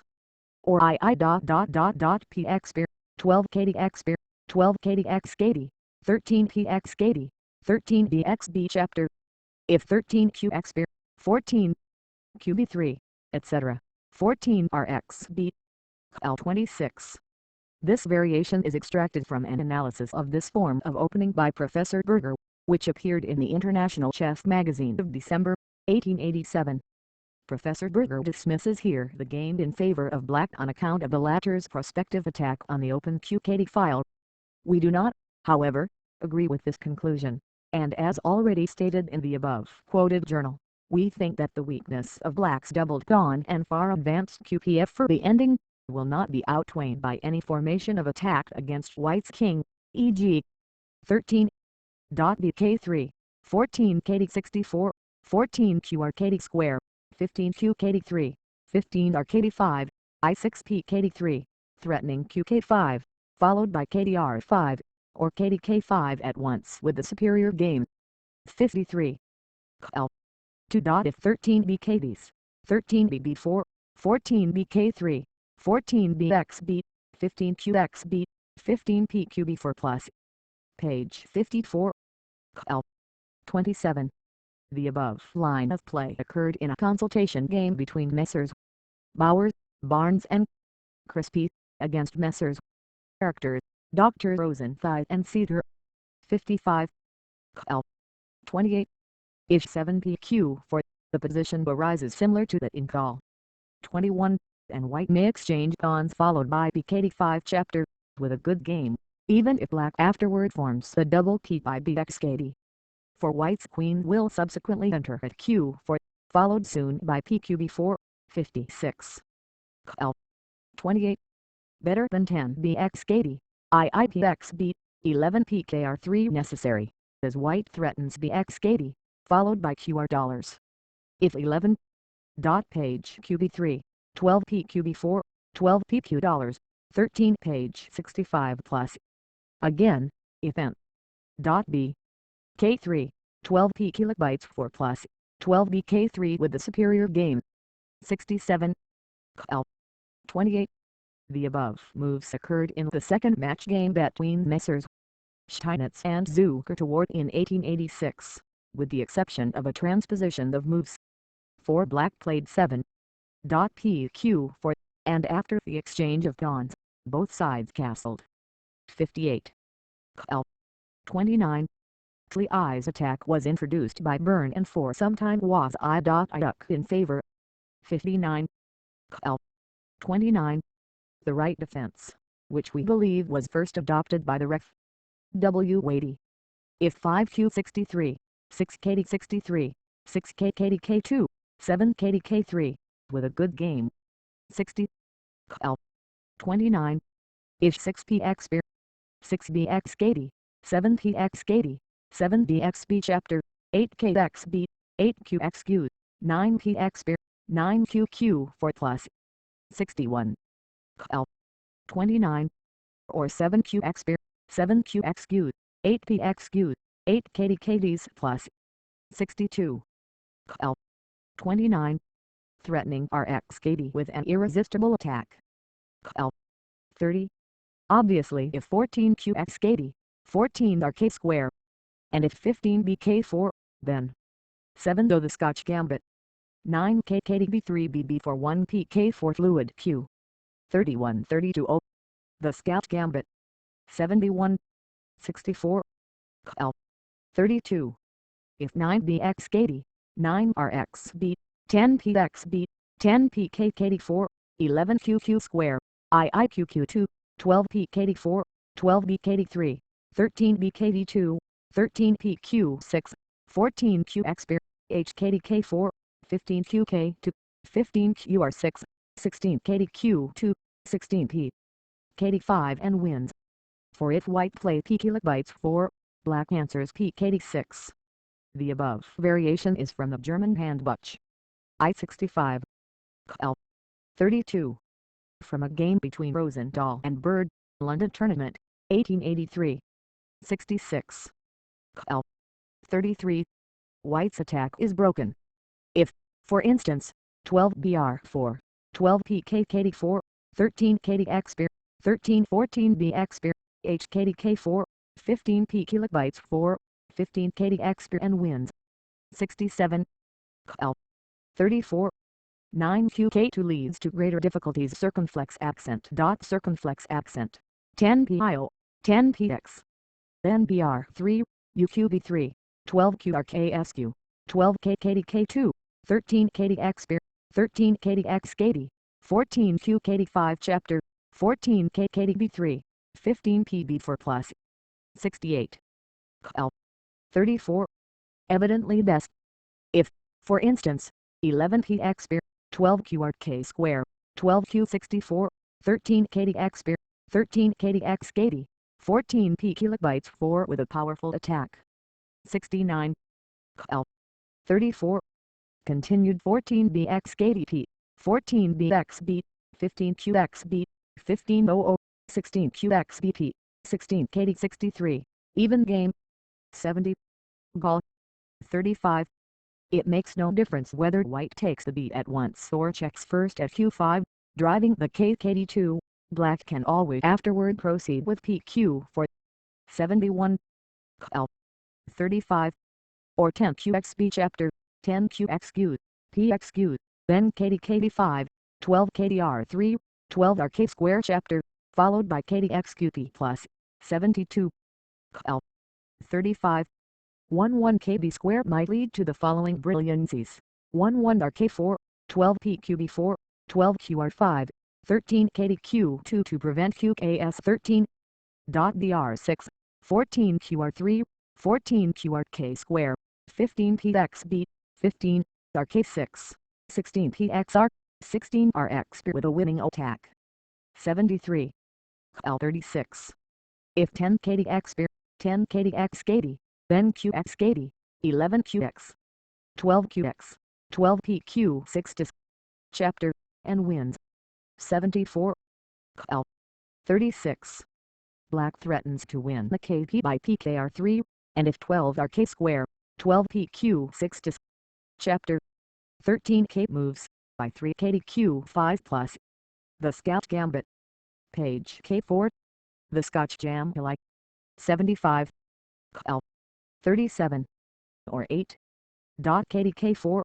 Or pxb, 12 kdx beer, 12 kdx kd, 13 px kd, 13 bxb chapter. If 13 qx beer, 14 qb3, etc. 14 rxb. L26. This variation is extracted from an analysis of this form of opening by Professor Berger, which appeared in the International Chess Magazine of December, 1887. Professor Berger dismisses here the game in favor of black on account of the latter's prospective attack on the open QKD file. We do not, however, agree with this conclusion, and as already stated in the above-quoted journal, we think that the weakness of black's doubled pawn and far advanced QPF for the ending will not be outweighed by any formation of attack against white's king, e.g. 13. bk3, 14 kd64, 14 qrkd square, 15 qkd3, 15 rkd5, i6 pkd3, threatening qk5, followed by kdr5, or kdk5 at once with the superior game. 53. L. 2. If 13 bkds, 13 bb4, 14 bk3, 14 bxb, 15 qxb, 15 pqb4 plus. Page 54. L. 27. The above line of play occurred in a consultation game between Messrs. Bowers, Barnes and Crispy, against Messrs. Characters, Dr. Rosenthal and Cedar. 55. L. 28. If 7pq for, the position arises similar to that in call. 21, and white may exchange pawns followed by bkd5 chapter, with a good game, even if black afterward forms the double p by bxkd. For white's queen will subsequently enter at q4, followed soon by pqb4, 56. L. 28. Better than 10 bxkd, iipxb, 11 pkr3 necessary, as white threatens bxkd, followed by qr$. If 11. Page qb3, 12 pqb4, 12 pq$, 13 page 65 plus. Again, if n. B. K3, 12 p kilobytes 4 plus, 12 bk3 with the superior game. 67. L. 28. The above moves occurred in the second match game between Messrs. Steinitz and Zukertort in 1886, with the exception of a transposition of moves. 4. Black played 7. PQ4, and after the exchange of pawns, both sides castled. 58. L. 29. I's attack was introduced by Byrne and for some time was I.Iduck in favor. 59. L. 29. The right defense, which we believe was first adopted by the Ref. W. Wadey. If 5q63, 6kd63, 6kkdk2, 7kdk3, with a good game. 60. L. 29. If 6px beer, 6bxkd, 7pxkd, 7bxb chapter, 8kxb, 8qxq, 9px beer, 9qq4 plus. 61. L. 29. Or 7qx beer, 7qxq, 8pxq, 8kdkds plus. 62. L. 29. Threatening rxkd with an irresistible attack. L. 30. Obviously if 14qxkd, 14rk square, and if 15bk4, then 7 though the Scotch gambit. 9kkdb3bb for 1pk4 fluid q. 31-32 0. The Scotch gambit. 71. 64. L. 32. If 9bxkd, 9rxb, 10pxb, 10pkkd4, 11qq square, iiqq2, 12pkd4, 12bkd3, 13bkd2, 13pq6, 14qx beer, hkdk4, 15qk2, 15qr6, 16kdq2, 16p, kd5 and wins. For if white play p kilobytes 4, black answers pkd6. The above variation is from the German handbuch. I65. L. 32. From a game between Rosendahl and Bird, London Tournament, 1883. 66. L. 33. White's attack is broken. If, for instance, 12 br4, 12 pkkd4, 13 kdx beer, 1314 bx beer, HKDK 4, 15p kilobytes 4, 15 kdx beer and wins. 67. L. 34. 9qk2 leads to greater difficulties circumflex accent. Circumflex accent. 10pio, 10px. NBR 3, UQB3, 12QRKSQ, 12KKDK2, 13KDX beer, 13KDX 14QKD5 chapter, 14KKDB3, 15PB4 plus. 68. L. 34. Evidently best. If, for instance, 11px beer, 12qrk square, 12q64, 13kdx beer, 13kdx 14p kilobytes 4 with a powerful attack. 69. L. 34. Continued 14bx kdp, 14bx beat, 15qx beat, 1500, 16qx bp, 16kd63, even game. 70. Gall. 35. It makes no difference whether white takes the beat at once or checks first at q5, driving the kd2, black can always afterward proceed with pq for. 71. L. 35. Or 10qxb chapter, 10qxq, pxq, then kd5, 12kdr3, 12rk square chapter, followed by kdxqp plus. 72. L. 35. 11kb square might lead to the following brilliancies: 11rk4, 12pqb4, 12qr5, 13kdq2 to prevent qks 13. Dr6, 14qr3, 14qrk square, 15px 15, rk6, 16pxr, 16rx with a winning attack. 73. L36. If 10kdx 10kdx then qx 11qx, 12qx, 12pq 6 chapter, and wins. 74. L. 36. Black threatens to win the kp by pkr3, and if 12rk square, 12pq 6 chapter, 13k moves, by 3kdq5 plus. The Scout Gambit. Page K4. The Scotch Jam like. 75. L. 37. Or 8. KDK4.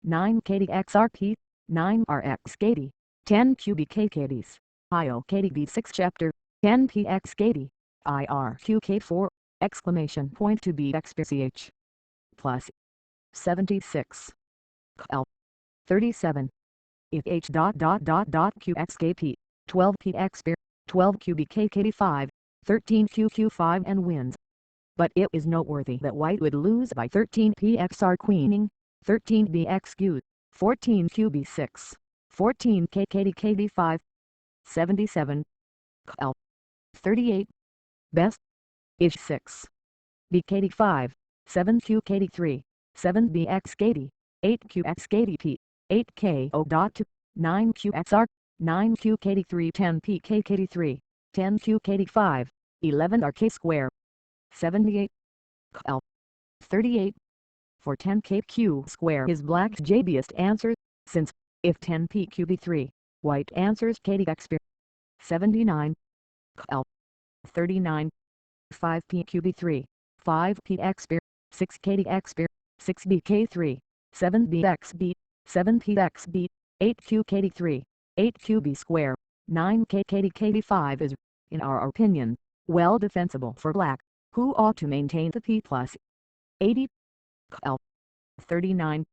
9 KDXRP, 9 RX KD, 10 QBKKDs, IO KDB6 chapter, 10 PX KD, IRQK4, exclamation point to BXPCH. Plus. 76. L. 37. If H.QXKP, 12 PX 12 QBKKD5, 13 QQ5 and wins. But it is noteworthy that white would lose by 13 PXR queening, 13 BXQ, 14 QB6, 14 KKDKD5. 77. L. 38. Best. Ish 6. BKD5, 7 QKD3, 7 BXKD, 8 QXKDP, 8 KO.2, 9 QXR, 9 QKD3, 10 PKKD3, 10 QKD5, 11 RK square. 78. L. 38. For 10 KQ square is black's JBest answer, since, if 10 PQB3, white answers KDX. 79. L. 39. 5 PQB3, 5 PX, 6 KDX, 6 BK3, 7 BXB, 7 PXB, 8 QKD3, 8 QB square, 9 KKDKD5 is, in our opinion, well defensible for black, who ought to maintain the P plus. 80. L. 39.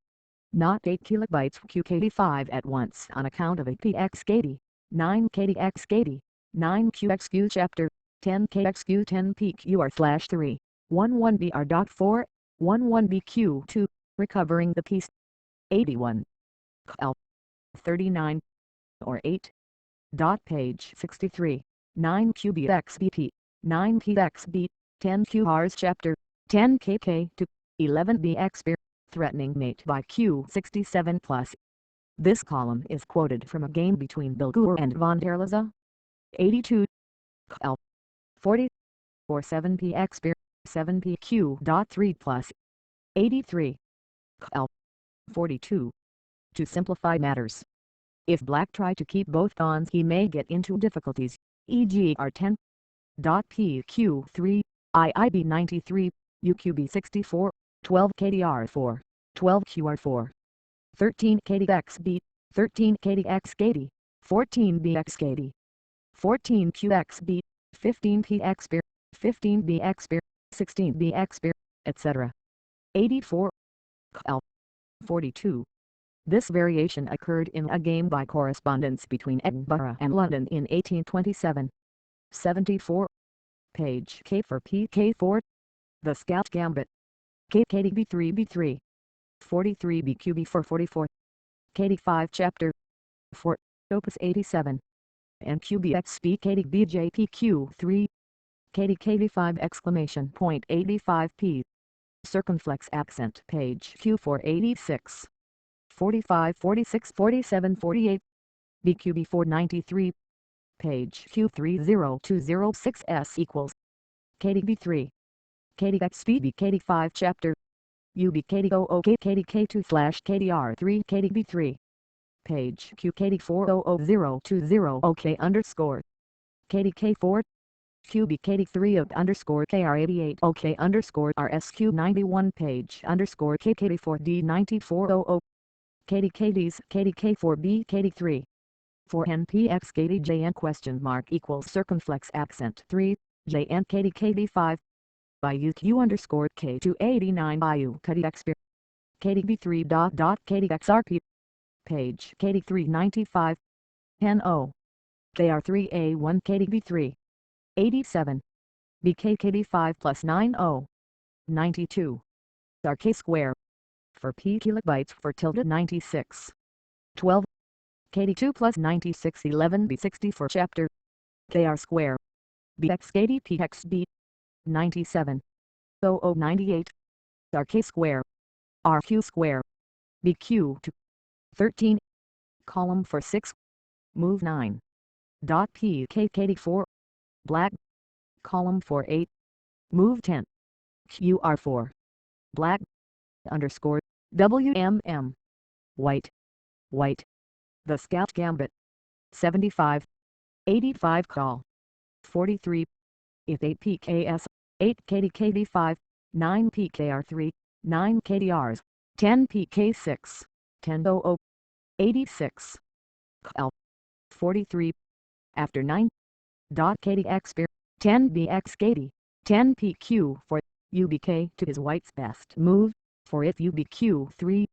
Not 8 kilobytes QKD5 at once on account of a PX 9 KDX 9 QXQ chapter, 10 KXQ 10 PQR/3, 11BR.4, 11BQ2, recovering the piece. 81. L. 39. Or 8. Page 63, 9 QBXBP, 9 PXB, 10 QRs chapter, 10 KK to 11 BX threatening mate by Q67 plus. This column is quoted from a game between Bilgur and von der Liza. 82. L. 40. Or 7 PX 7 PQ.3 plus. 83. L. 42. To simplify matters, if black try to keep both pawns he may get into difficulties, e.g. R10. PQ3, IIB 93, UQB 64, 12 KDR4, 12 QR4, 13 KDXB, 13 KDXKD, 14 BXKD, 14 QXB, 15 PXB, 15 BXB, 16 BXB, etc. 84 L 42. This variation occurred in a game by correspondence between Edinburgh and London in 1827. 74. Page K for PK4. The Scout Gambit. KKDB3 B3. 43 BQB for 44. KD5 Chapter 4. Opus 87. NQBXB KDBJPQ3. KDKD5 exclamation point 85p. Circumflex accent page Q4 86. 45 46 47 48. BQB 493. Page Q30206S equals KDB3. KDXB KD5 Chapter UBKD00 KDK2/KDR3 KDB3. Page QKD400020 OK underscore KDK4 QBKD3 of underscore KR88 OK underscore RSQ91 page underscore KKD4D9400 KDKDs KDK4B KD3 for NPX KDJN question mark equals circumflex accent 3 JN KDKD5 by UQ underscore K289 by U KDXP KDB3 KDXRP page KD395 NO KR3A1 KDB3 87 BKKD5 plus 90 92 RK square for P kilobytes for tilde 96 12 KD2 plus 96 11 B60 for chapter KR square BX KD PXB 97 0098 RK square RQ square BQ 2 13 column for 6 move 9 dot PKKD4 black column for 8 move 10 QR4 black underscore WMM white white the Scout Gambit 75 85 call 43 if 8 PKS 8 KDKD5 9 PKR3 9 KDRs 10 PK6 1000 86 L 43 after 9 dot KDX 10 BX 10 PQ for UBK to his white's best move for if UBQ 3 II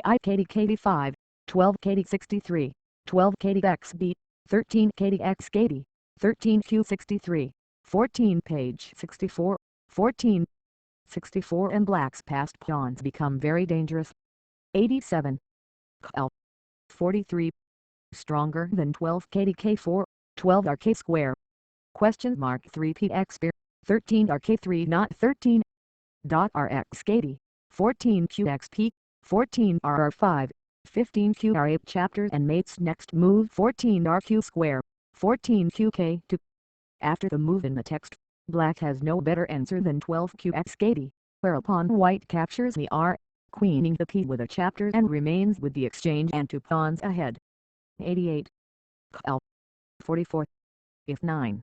KDKD5 12 KD63 12 KDXB 13 KDX 13 Q63 14 page 64 14 64 and black's passed pawns become very dangerous 87 L 43 stronger than 12 KDK4 12 RK square question mark 3 PX 13 RK3 not 13 dot RX 14 QXP 14 RR5 15 QR8 chapter and mates next move 14 RQ square 14 QK2 after the move in the text black has no better answer than 12 QX whereupon white captures the R queening the P with a chapter and remains with the exchange and 2 pawns ahead 88 L 44 if 9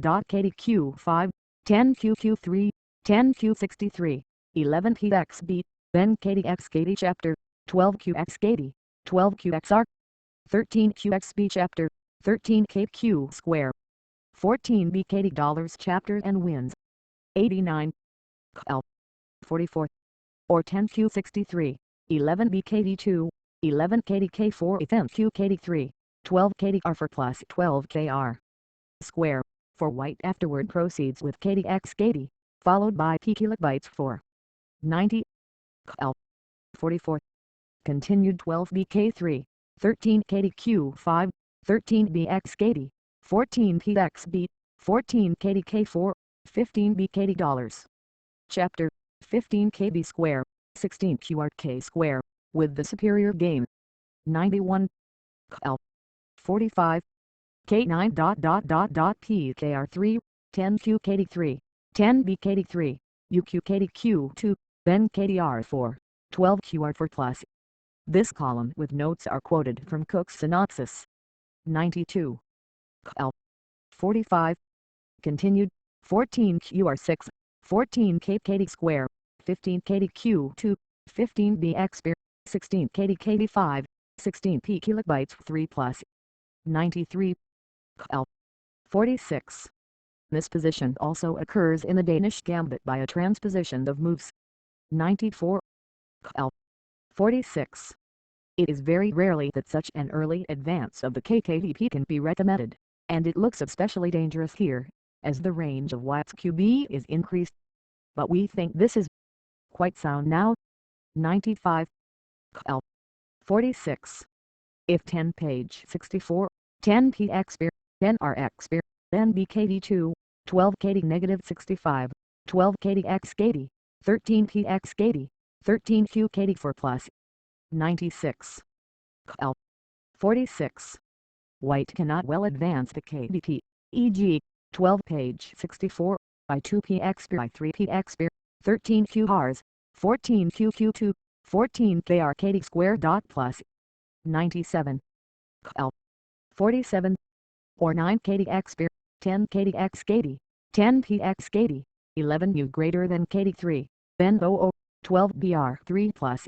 dot KDQ5 10 QQ3 10 Q63 11 PXB then KDX chapter 12 QX 12 QXR 13 QXB chapter 13 KQ square 14 BKD dollars chapter and wins 89 L 44 or 10 Q63 11 BKD2 11 KDK4 10 QKD3 12 KDR for plus 12 KR square for white afterward proceeds with KDX followed by P kilobytes for 90 L 44 continued 12 BK3 13 KDQ5 13 BX 14 PXB 14 KDK4 15 BKD dollars chapter 15 KB square 16 QRK square with the superior game 91 L 45 K9 PKR3 10 QKD3 10 BKD3 UQKDQ2 then KDR4 12 QR4 plus this column with notes are quoted from Cook's synopsis 92 L 45. Continued, 14 QR6, 14 KD square, 15 KDQ2, 15 BX 16 KD5, 16 P kilobytes 3 plus, 93. L. 46. This position also occurs in the Danish gambit by a transposition of moves. 94. L. 46. It is very rarely that such an early advance of the KKDP can be recommended, and it looks especially dangerous here, as the range of White's QB is increased. But we think this is quite sound now. 95. L. 46. If 10 page 64, 10 PX 10 RX then BKD2, 12 KD negative 65, 12 KDX KD, 13 PX KD, 13 QKD4 plus. 96. L. 46. White cannot well advance the KDP, e.g., 12 page 64, by 2 PX by 3 PX 13 QRs, 14 QQ2, 14 KRKD square dot plus. 97. L. 47. Or 9 KDX 10 KDX KD, 10 PX KD, 11 U greater than KD3, then 00, 12 BR 3 plus.